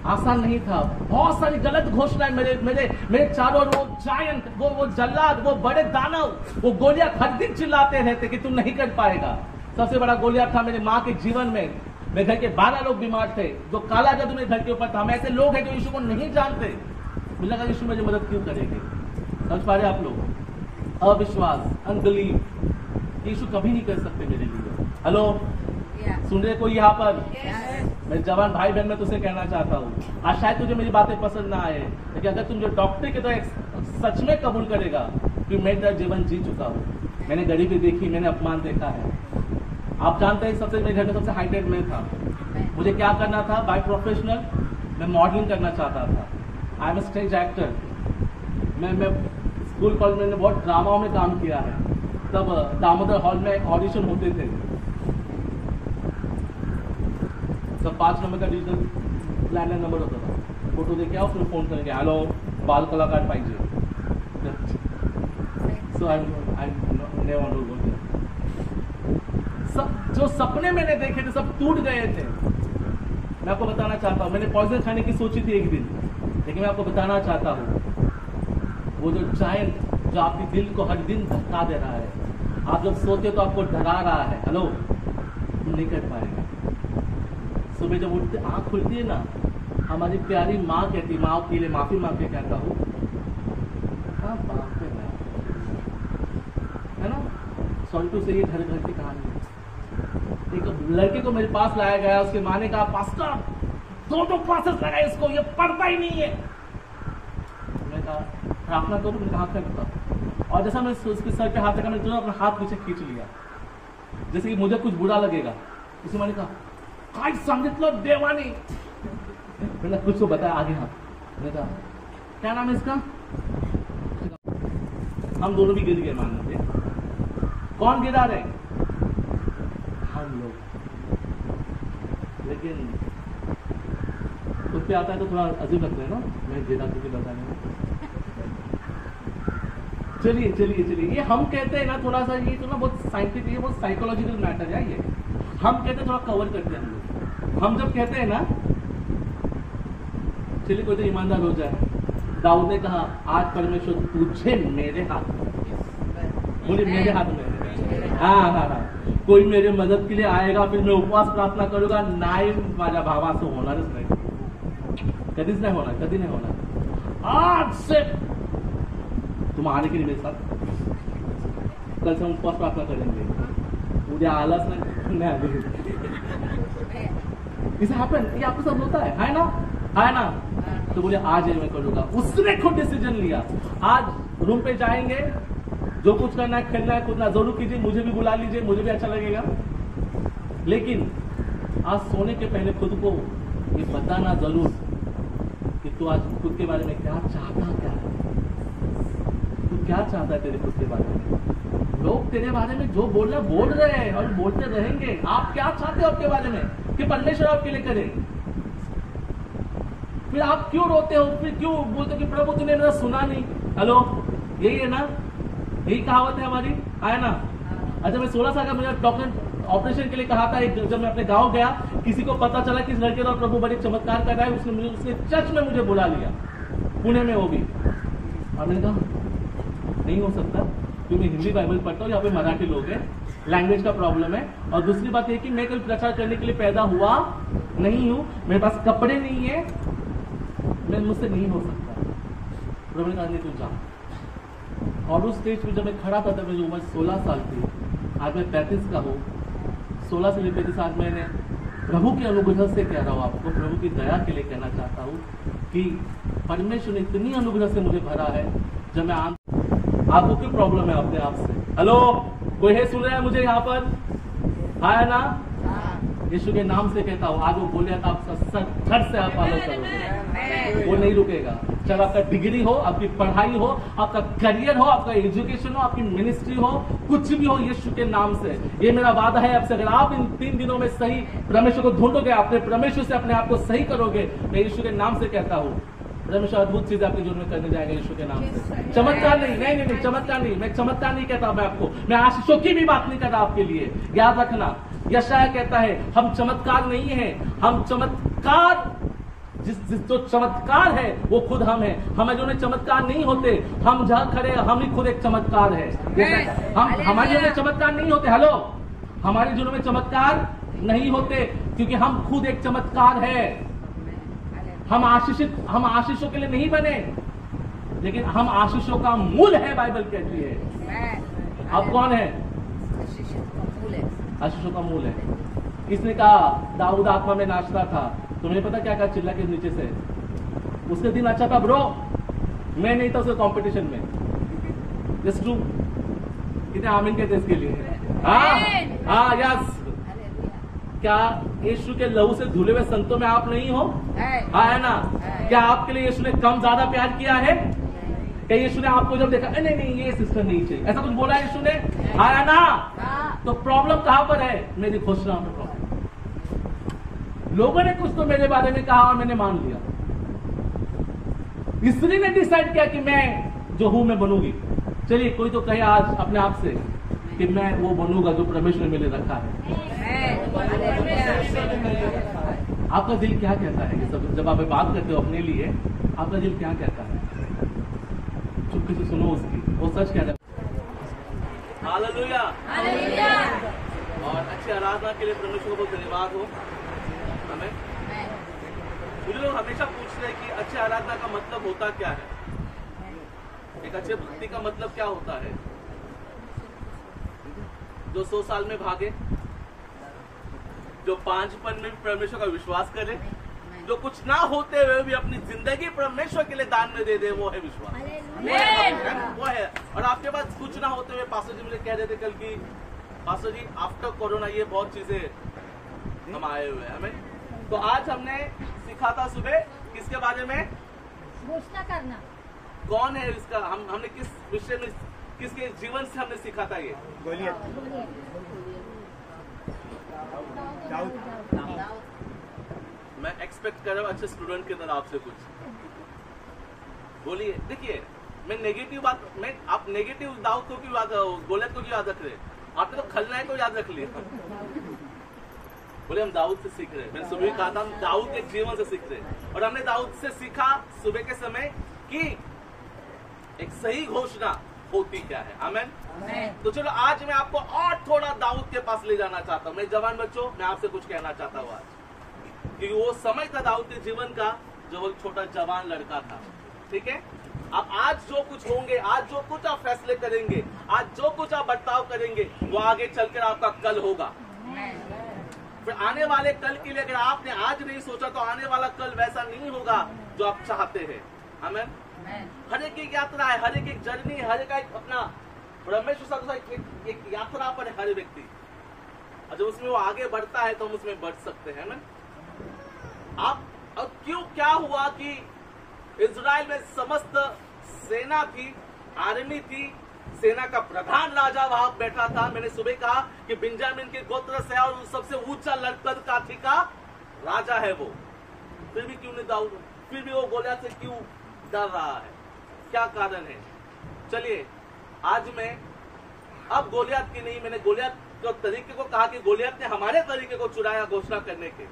आसान नहीं था, बहुत सारी गलत घोषणाएं मेरे मेरे मेरे चारों ओर, वो जायंट, वो जल्लाद, वो बड़े दानव, वो गोलियां हर दिन चिल्लाते रहते कि तू नहीं कर पाएगा। सबसे बड़ा गोलियां था मेरे माँ के जीवन में। मेरे घर के 12 लोग बीमार थे, जो काला जादू मेरे घर के ऊपर था। हम ऐसे लोग हैं जो यीशु को नहीं जानते। मुझे लगा यीशु मेरी मदद क्यों करेंगे? समझ पा रहे आप लोग? अविश्वास, अनबिलीव, यीशु कभी नहीं कर सकते मेरे लिए। हेलो, सुन रहे कोई यहाँ पर? मेरे जवान भाई बहन, मैं तुझसे कहना चाहता हूँ, आज शायद तुझे मेरी बातें पसंद ना आए, लेकिन अगर तुम जो डॉक्टर के तो सच में कबूल करेगा कि मैं तेरा जीवन जी चुका हूँ। मैंने गरीबी देखी, मैंने अपमान देखा है। आप जानते हैं, सबसे मेरे घर में सबसे हाइटेड में था। मुझे क्या करना था? बाय प्रोफेशनल मैं मॉडलिंग करना चाहता था। I am stage actor. मैं स्कूल कॉलेज में बहुत ड्रामाओं में काम किया है। तब दामोदर हॉल में ऑडिशन होते थे, सब 5 नंबर का डिजिटल लैंडलाइन नंबर होता था। फोटो देके आओ, फिर फोन करेंगे, हेलो बाल कलाकार पाइजे। सो आई नेवर नो गो। सब जो सपने मैंने देखे थे सब टूट गए थे। मैं आपको बताना चाहता हूँ, मैंने पॉइजन खाने की सोची थी एक दिन, लेकिन मैं आपको बताना चाहता हूँ, वो जो जायंट जो आपके दिल को हर दिन धक्का दे रहा है, आप जब सोते तो आपको डरा रहा है, हेलो, नहीं कर पाएगा। सुबह जब उठते, आँख खुलती है ना, हमारी प्यारी माँ कहती, माँ के लिए माफी मांग के कहता हूँ, हाँ बाप रे, है ना, सॉरी टू से ये घर घर की कहानी है। एक लड़के को मेरे पास लाया गया, उसके माँ ने कहा, पास्टर 2 क्लासेस लगाए इसको, ये पढ़ता ही नहीं है। मैंने कहा प्रार्थना करो, मैंने हाथ करता, और जैसा मैं उसके सर पे हाथ रखा, मैंने तुरंत अपना हाथ पीछे खींच लिया, जैसे कि मुझे कुछ बुरा लगेगा। उसी माँ ने कहा, काय सांगितलो देवानी। मैंने कुछ तो बताया आगे हाथ। मैंने कहा क्या नाम है इसका? हम दोनों भी गिर गए मान लीजिए। कौन गिरा रहे? हम लोग। लेकिन खुद पे आता है तो थोड़ा अजीब लगता है ना, मैं गिरा तुझे बताने में। चलिए चलिए चलिए, ये हम कहते हैं ना थोड़ा सा, ये तो ना बहुत साइंटिफिक, ये बहुत साइकोलॉजिकल मैटर है। ये हम कहते हैं थोड़ा कवर करते हैं हम लोग। हम जब कहते हैं ना, चलिए कोई तो ईमानदार हो जाए। दाऊद ने कहा, आज परमेश्वर तुझे मेरे हाथ में, बोले मेरे हाथ में, हाँ हाँ हाँ, कोई मेरे मदद के लिए आएगा, फिर मैं उपवास प्रार्थना करूंगा. नाही माझ्या भावाचं होणारच नाही, कधीच नाही होणार, कधी नाही होणार. आज से तुम आने के लिए मेरे साथ, कल से हम उपवास प्रार्थना करेंगे. उद्या आलाच नाही आले. इसे हैपन, ये आपके साथ होता है ना, है ना. तो बोले आज ये मैं करूंगा. उसने खुद डिसीजन लिया. आज रूम पे जाएंगे, जो कुछ करना है, खेलना है, कूदना जरूर कीजिए, मुझे भी बुला लीजिए, मुझे भी अच्छा लगेगा. लेकिन आज सोने के पहले खुद को ये बताना जरूर कि तू आज खुद के बारे में क्या चाहता, क्या है, तू क्या चाहता है तेरे खुद के बारे में. लोग तेरे बारे में जो बोलना बोल रहे हैं और बोलते रहेंगे. आप क्या चाहते हो आपके बारे में कि परमेश्वर आपके लिए करे? फिर आप क्यों रोते हो, फिर क्यों बोलते हो कि प्रभु तूने मेरा सुना नहीं? हेलो, यही है ना, यही कहावत है हमारी, है ना. अच्छा, मैं 16 साल का मेरा डॉक्टर ऑपरेशन के लिए कहा था. जब मैं अपने गांव गया, किसी को पता चला कि इस लड़के द्वारा प्रभु बड़े चमत्कार कर रहा है. उसने चर्च में मुझे बुला लिया, पुणे में, वो भी. और मैंने कहा नहीं हो सकता, क्योंकि मैं हिंदी बाइबल पढ़ता हूँ, यहाँ पे मराठी लोग हैं, लैंग्वेज का प्रॉब्लम है. और दूसरी बात यह कि मैं कोई प्रचार करने के लिए पैदा हुआ नहीं हूँ, मेरे पास कपड़े नहीं है, मैं मुझसे नहीं हो सकता. प्रभु ने कहा नहीं, तू जा. और उस स्टेज पे जब मैं खड़ा था तब मेरी उम्र 16 साल थी. आज मैं 35 का हूँ. 16 से लेकर 35 आज मैंने प्रभु के अनुग्रह से कह रहा हूँ आपको, प्रभु की दया के लिए कहना चाहता हूँ कि परमेश्वर ने इतनी अनुग्रह से मुझे भरा है. जब मैं आपको क्यों प्रॉब्लम है अपने आप से? हेलो, कोई है सुन रहा है मुझे यहाँ पर, है ना? यीशु के नाम से कहता हूँ, आज वो बोले तो आप सच से आप फॉलो करोगे, वो नहीं रुकेगा. चाहे आपका डिग्री हो, आपकी पढ़ाई हो, आपका करियर हो, आपका एजुकेशन हो, आपकी मिनिस्ट्री हो, कुछ भी हो, यीशु के नाम से. ये मेरा वादा है आपसे, अगर आप इन 3 दिनों में सही परमेश्वर को ढूंढोगे, अपने परमेश्वर से अपने आप को सही करोगे, मैं यीशु के नाम से कहता हूँ परमेश्वर अद्भुत चीज आपके जीवन में करने जाएगा यीशु के नाम से. चमत्कार नहीं, चमत्कार नहीं, मैं चमत्कार नहीं कहता. मैं आपको, मैं आशीषों की भी बात नहीं कर रहा आपके लिए. याद रखना, यशाया कहता है हम चमत्कार नहीं है, हम चमत्कार, जो चमत्कार है वो खुद हम है. हमारे जीवन में चमत्कार नहीं होते, हम जहां खड़े हम ही खुद एक चमत्कार है. हम हमारे जीवन में चमत्कार नहीं होते. हेलो, हमारे जीवन में चमत्कार नहीं होते क्योंकि हम खुद एक चमत्कार है. हम आशीषों के लिए नहीं बने, लेकिन हम आशीषों का मूल है, बाइबल कहती है. आप कौन है? आशीषों का मूल है. किसने कहा दाऊद आत्मा में नाचता था? तुम्हें पता क्या कहा चिल्ला के नीचे से? उसके दिन अच्छा था ब्रो, मैं नहीं था उसके कंपटीशन में. जस्ट टू कितने आमीन कहते इसके लिए? हाँ, यस. क्या यीशु के लहू से धुले हुए संतों में आप नहीं हो? है ना? क्या आपके लिए यीशु ने कम ज्यादा प्यार किया है? क्या यीशु ने आपको जब देखा नहीं ये सिस्टर नहीं चाहिए, ऐसा कुछ बोला यीशु ने? है ना? तो प्रॉब्लम कहां पर है? मेरी घोषणा में प्रॉब्लम. लोगों ने कुछ तो मेरे बारे में कहा और मैंने मान लिया. इसलिए ने डिसाइड किया कि मैं जो हूं मैं बनूंगी. चलिए, कोई तो कहे आज अपने आप से कि मैं वो बनूंगा जो परमेश्वर ने मेरे रखा है. आपका दिल क्या कहता है? जब आप बात करते हो अपने लिए, आपका दिल क्या कहता है? चुपके से सुनो उसकी, वो सच कहता है. हालेलुया. और अच्छी आराधना के लिए परमेश्वर को बहुत धन्यवाद हो. हमें मुझे लोग हमेशा पूछते हैं कि अच्छी आराधना का मतलब होता क्या है, एक अच्छे भक्ति का मतलब क्या होता है? जो 100 साल में भागे, जो 5पन में परमेश्वर का विश्वास करे, जो कुछ ना होते हुए भी अपनी जिंदगी परमेश्वर के लिए दान में दे दे, वो है विश्वास. वो है. और आपके पास कुछ ना होते हुए, पास्टर जी मुझे कह रहे थे कल की, पास्टर जी आफ्टर कोरोना ये बहुत चीजें हम आए हुए हैं हमें. तो आज हमने सीखा था सुबह किसके बारे में? घोषणा करना. कौन है इसका? हमने किस विषय में, किसके जीवन से हमने सीखा था? ये मैं एक्सपेक्ट कर रहा हूँ अच्छे स्टूडेंट की तरह आपसे कुछ बोलिए. देखिए, मैं नेगेटिव बात, आप नेगेटिव दाऊद को क्यों गोलियत को क्यों याद रख रहे? आपने तो खलनायक को याद रख लिया. बोले हम दाऊद से सीख रहे. मैंने सुबह कहा था हम दाऊद के जीवन से सीख रहे, और हमने दाऊद से सीखा सुबह के समय कि एक सही घोषणा होती क्या है। आमेन। तो चलो आज मैं आपको और थोड़ा दाऊद के पास ले जाना चाहता हूँ। मेरे जवान बच्चों, मैं आपसे कुछ कहना चाहता हूँ आज, क्योंकि वो समय था दाऊद के जीवन का जो वो छोटा जवान लड़का था। ठीक है, अब आज जो कुछ होंगे, आज जो कुछ आप फैसले करेंगे, आज जो कुछ आप बर्ताव करेंगे, वो आगे चलकर आपका कल होगा। फिर आने वाले कल के लिए अगर आपने आज नहीं सोचा तो आने वाला कल वैसा नहीं होगा जो आप चाहते हैं। आमेन। हर एक यात्रा है, हर एक जर्नी, हर एक अपना परमेश्वर साथ एक यात्रा पर है हर व्यक्ति, और जब उसमें वो आगे बढ़ता है तो हम उसमें बढ़ सकते हैं ना। आप अब क्यों क्या हुआ कि इजराइल में समस्त सेना थी, आर्मी थी, सेना का प्रधान राजा वहां बैठा था। मैंने सुबह कहा कि बिंजामिन के गोत्र से और सबसे ऊंचा लड़कद काठी का राजा है वो, फिर भी क्यों नहीं दाऊद, फिर भी वो गोलियत से क्यों डर रहा है, क्या कारण है? चलिए आज मैं अब गोलियत की नहीं, मैंने गोलियत के तरीके को कहा कि गोलियत ने हमारे तरीके को चुराया घोषणा करने के,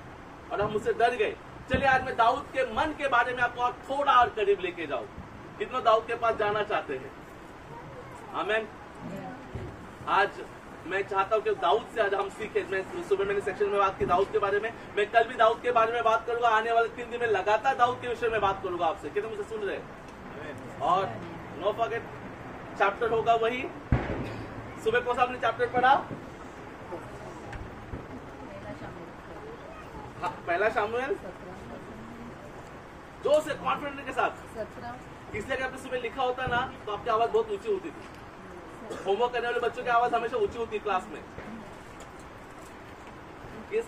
और हम उससे डर गए। चलिए आज मैं दाऊद के मन के बारे में आपको थोड़ा और करीब लेके जाऊं। कितना दाऊद के पास जाना चाहते हैं? आमेन। आज मैं चाहता हूं कि दाऊद से आज हम सीखें। मैं सुबह मैंने सेक्शन में बात की दाऊद के बारे में, मैं कल भी दाऊद के बारे में बात करूंगा। आने वाले 3 दिन में लगातार दाऊद के विषय में बात करूंगा आपसे। कितने मुझे सुन रहे हैं? और नो फॉरगेट चैप्टर होगा वही। सुबह को आपने चैप्टर पढ़ा? हाँ, पहला शामुएल, जो से कॉन्फिडेंस के साथ, इसलिए अगर आपने सुबह लिखा होता ना तो आपकी आवाज बहुत ऊंची होती थी। होमवर्क करने वाले बच्चों की आवाज हमेशा ऊंची होती है क्लास में। ये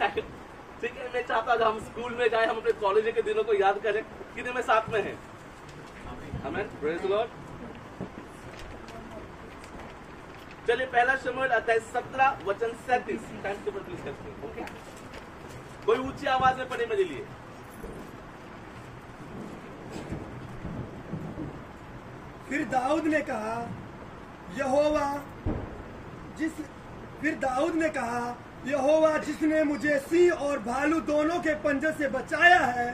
ठीक है, मैं चाहता हूं हम स्कूल में जाए, हम अपने कॉलेज के दिनों को याद करें। कितने में साथ में है? आमीन, प्रेज गॉड। चलिए पहला शमूएल अध्याय 17 वचन 37 टाइम के ऊपर प्लीज करते हैं। ओके, कोई ऊंची आवाज में पढ़े मेरे लिए। फिर दाऊद ने कहा यहोवा जिसने मुझे सिंह और भालू दोनों के पंजे से बचाया है,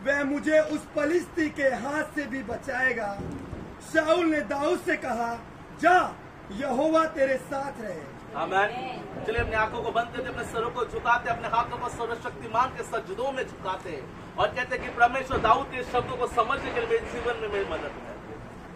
वह मुझे उस पलिश्ती के हाथ से भी बचाएगा। शाऊल ने दाऊद से कहा, जा, यहोवा तेरे साथ रहे। आमीन। चलिए अपनी आंखों को बंद करते, अपने सरों को झुकाते, अपने हाथों को सर्वशक्तिमान के सजदों में झुकाते हैं और कहते हैं कि परमेश्वर दाऊद के शब्दों को समझने के लिए मेरे जीवन में मेरी मदद है।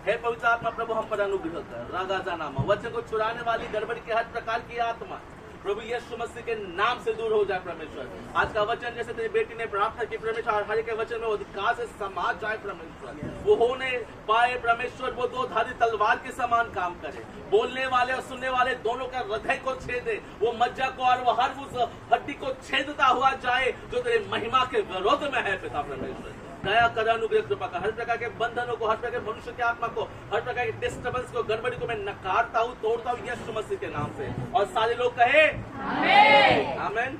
हे पवित्र आत्मा प्रभु हम पर अनुग्रह कर। रागा नामा वचन को चुराने वाली गड़बड़ी की हर प्रकार की आत्मा प्रभु यीशु मसीह के नाम से दूर हो जाए। परमेश्वर आज का वचन जैसे तेरी बेटी ने प्रार्थना की, परमेश्वर हर एक वचन में अधिकार से समा जाए। परमेश्वर वो होने पाए परमेश्वर, वो 2 धारी तलवार के समान काम करे, बोलने वाले और सुनने वाले दोनों का हृदय को छेदे, वो मज्जा को और वो हर उस हड्डी को छेदता हुआ जाए जो तेरे महिमा के विरोध में है। पिता परमेश्वर दया कर, अनुग्रह कृपा का, हर प्रकार के बंधनों को, हर प्रकार के मनुष्य की आत्मा को, हर प्रकार के डिस्टर्बेंस को, गड़बड़ी को मैं नकारता हूँ, तोड़ता हूँ यीशु मसीह के नाम से। और सारे लोग कहे आमीन, आमीन,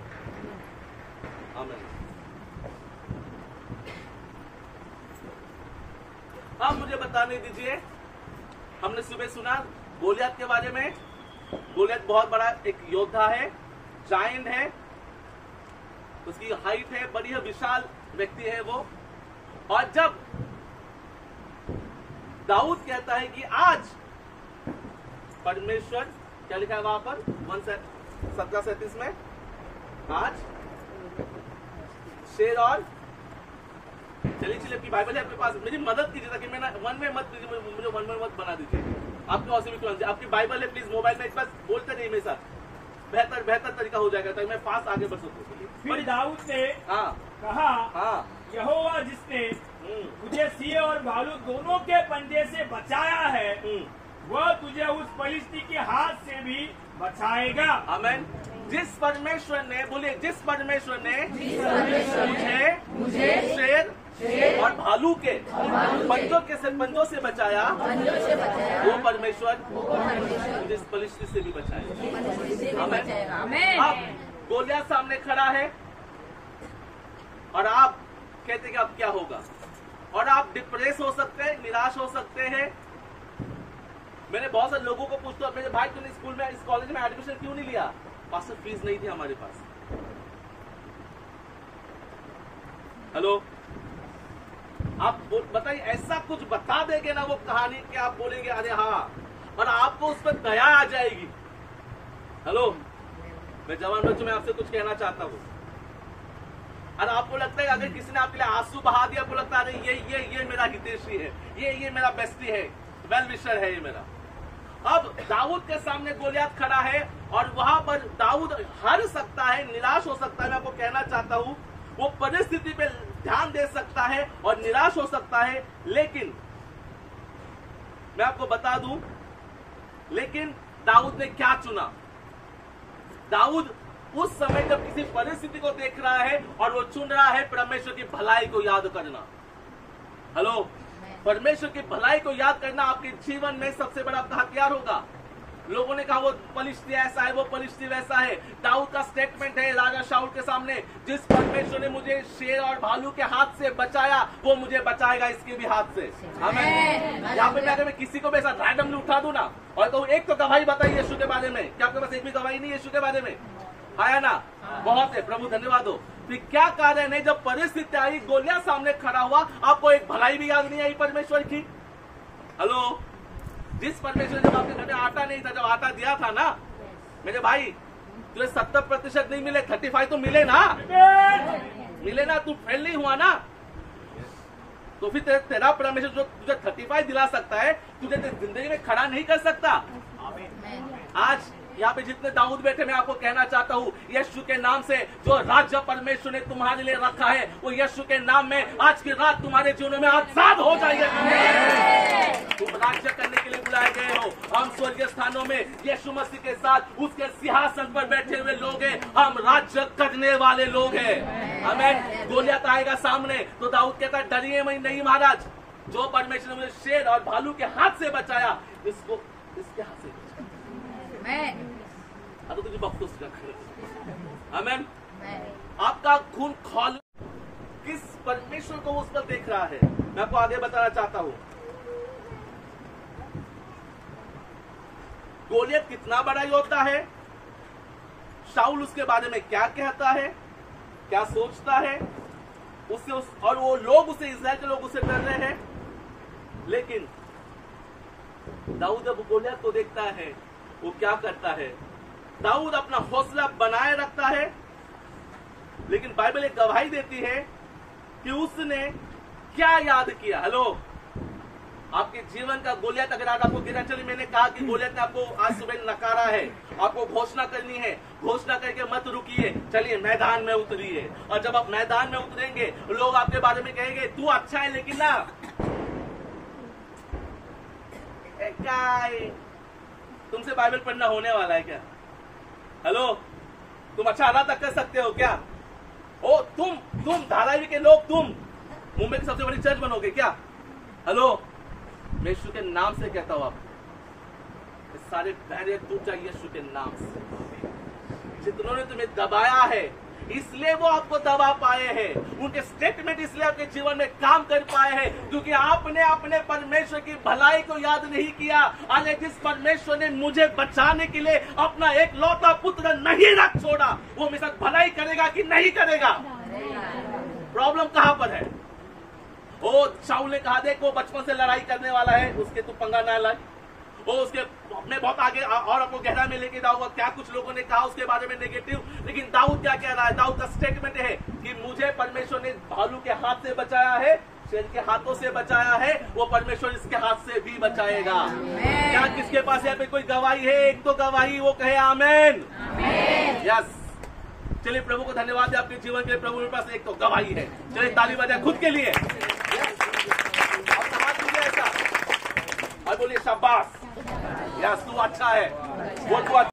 आमीन। अब मुझे बताने दीजिए, हमने सुबह सुना गोलियत के बारे में। गोलियत बहुत बड़ा एक योद्धा है, जायंट है, उसकी हाइट है, बड़ी है, विशाल व्यक्ति है वो। और जब दाऊद कहता है कि आज परमेश्वर, क्या लिखा है वहां पर 17:37 में, आज शेर और चलिए आपकी बाइबल है आपके पास, मेरी मदद कीजिए ताकि मैं ना वन में मत कीजिए, मुझे वन में मत बना दीजिए। आपके पास भी आपकी बाइबल है, प्लीज मोबाइल में एक बार बोलते नहीं मेरे साथ, बेहतर तरीका हो जाएगा ताकि मैं फास्ट आगे बढ़ सकूं। फिर दाऊद ने कहा, यहोवा जिसने मुझे सिंह और भालू दोनों के पंजे से बचाया है, वह तुझे उस पलिश्ती के हाथ से भी बचाएगा। आमीन। जिस परमेश्वर ने, बोलिए, जिस परमेश्वर ने मुझे शेर और भालू के पंजों से बचाया, वो परमेश्वर मुझे इस पलिश्ती से भी बचाएगा। आमीन। अब गोलियत सामने खड़ा है और आप कहते हैं कि अब क्या होगा, और आप डिप्रेस हो सकते हैं, निराश हो सकते हैं। मैंने बहुत सारे लोगों को पूछता, मेरे भाई तूने स्कूल में, इस कॉलेज में एडमिशन क्यों नहीं लिया? पास फीस नहीं थी हमारे पास। हेलो, आप बताइए, ऐसा कुछ बता देंगे ना वो कहानी कि आप बोलेंगे अरे हाँ और आपको उस पर दया आ जाएगी। हेलो, मैं जवान बच्चों में आपसे कुछ कहना चाहता हूँ। और आपको लगता है अगर किसी ने आपके लिए आंसू बहा दिया, आपको लगता है ये मेरा हितैषी है, ये मेरा बेस्टी है, वेल विशर है ये मेरा। अब दाऊद के सामने गोलियत खड़ा है और वहां पर दाऊद हार सकता है, निराश हो सकता है। मैं आपको कहना चाहता हूं वो परिस्थिति पे ध्यान दे सकता है और निराश हो सकता है, लेकिन मैं आपको बता दूं, लेकिन दाऊद ने क्या चुना? दाऊद उस समय जब किसी परिस्थिति को देख रहा है और वो चुन रहा है परमेश्वर की भलाई को याद करना। हेलो, परमेश्वर की भलाई को याद करना आपके जीवन में सबसे बड़ा आपका हथियार होगा। लोगों ने कहा वो पलिश्ती ऐसा है, वो पलिश्ती वैसा है। दाऊद का स्टेटमेंट है राजा शाऊल के सामने, जिस परमेश्वर ने मुझे शेर और भालू के हाथ से बचाया वो मुझे बचाएगा इसके भी हाथ से। आमीन। यहाँ पे अगर मैं किसी को भी ऐसा रैंडमली उठा दूं ना और तो एक तो गवाही बताइए यीशु के बारे में, क्या आपके पास एक भी गवाही नहीं है यीशु के बारे में? आया ना? बहुत है, प्रभु धन्यवाद हो। फिर क्या कारण है जब परिस्थिति आई, गोलियत सामने खड़ा हुआ, आपको एक भलाई भी याद नहीं आई परमेश्वर की? हेलो, जिस परमेश्वर जब आपके घर में आटा नहीं था, जब आटा दिया था ना मेरे भाई, तुझे 70% नहीं मिले, 35 तो मिले ना, मिले ना, तू फेल नहीं हुआ ना। तो फिर तेरा परमेश्वर जो तुझे 35 दिला सकता है, तुझे जिंदगी में खड़ा नहीं कर सकता। आज यहाँ पे जितने दाऊद बैठे, मैं आपको कहना चाहता हूँ यीशु के नाम से जो राज्य परमेश्वर ने तुम्हारे लिए रखा है, वो यीशु के नाम में आज की रात तुम्हारे जीवन में आजाद हो जाएगा। तुम राज्य करने के लिए बुलाए गए हो। हम स्वर्गीय स्थानों में यीशु मसीह के साथ उसके सिंहासन पर बैठे हुए लोग हैं, हम राज्य करने वाले लोग हैं। हमें गोलियत आएगा सामने तो दाऊद कहता है डरिए मैं नहीं महाराज, जो परमेश्वर ने मुझे शेर और भालू के हाथ से बचाया, इसको इसके हाथ से तो तुझे बख्तुस कर। आमीन। आपका खून खोल किस परमेश्वर को उस पर देख रहा है, मैं आपको आगे बताना चाहता हूं। गोलियत कितना बड़ा योद्धा है, शाऊल उसके बारे में क्या कहता है, क्या सोचता है उससे और वो लोग उसे, इस्राएल के लोग उसे डर रहे हैं। लेकिन दाऊद जब गोलियत को देखता है वो क्या करता है? दाऊद अपना हौसला बनाए रखता है, लेकिन बाइबल एक गवाही देती है कि उसने क्या याद किया। हेलो, आपके जीवन का गोलियत अगर आज आपको गिरा, चलिए मैंने कहा कि गोलियत ने आपको आज सुबह नकारा है, आपको घोषणा करनी है, घोषणा करके मत रुकिए, चलिए मैदान में उतरिए। और जब आप मैदान में उतरेंगे लोग आपके बारे में कहेंगे तू अच्छा है, लेकिन ना तुमसे बाइबल पढ़ना होने वाला है क्या? हेलो, तुम अच्छा अदा तक कर सकते हो क्या? ओ तुम धारावी के लोग, तुम मुंबई की सबसे बड़ी चर्च बनोगे क्या? हेलो, मैं यीशु के नाम से कहता हूं, आप सारे बैरियर टूट जाइए यीशु के नाम से। जितनों ने तुम्हें दबाया है इसलिए वो आपको दबा पाए हैं, उनके स्टेटमेंट इसलिए आपके जीवन में काम कर पाए हैं क्योंकि आपने अपने परमेश्वर की भलाई को याद नहीं किया। अरे जिस परमेश्वर ने मुझे बचाने के लिए अपना एक लौता पुत्र नहीं रख छोड़ा, वो मेरे साथ भलाई करेगा कि नहीं करेगा? प्रॉब्लम कहां पर है? ओ शाऊल ने कहा देख वो बचपन से लड़ाई करने वाला है, उसके तू पंगा ना लाए। वो उसके अपने बहुत आगे और आपको गहरा में लेके जाऊंगा, क्या कुछ लोगों ने कहा उसके बारे में नेगेटिव, लेकिन दाऊद क्या कह रहा है? दाऊद का स्टेटमेंट है कि मुझे परमेश्वर ने भालू के हाथ से बचाया है, शेर के हाथों से बचाया है, वो परमेश्वर इसके हाथ से भी बचाएगा। क्या किसके पास यहाँ पे कोई गवाही है? एक तो गवाही, वो कहे आमीन। यस, चलिए प्रभु को धन्यवाद है आपके जीवन के लिए। प्रभु के पास एक तो गवाही है। चलिए ताली बजाए खुद के लिए और बोलिए शाबाश, यस तू अच्छा है, वो तू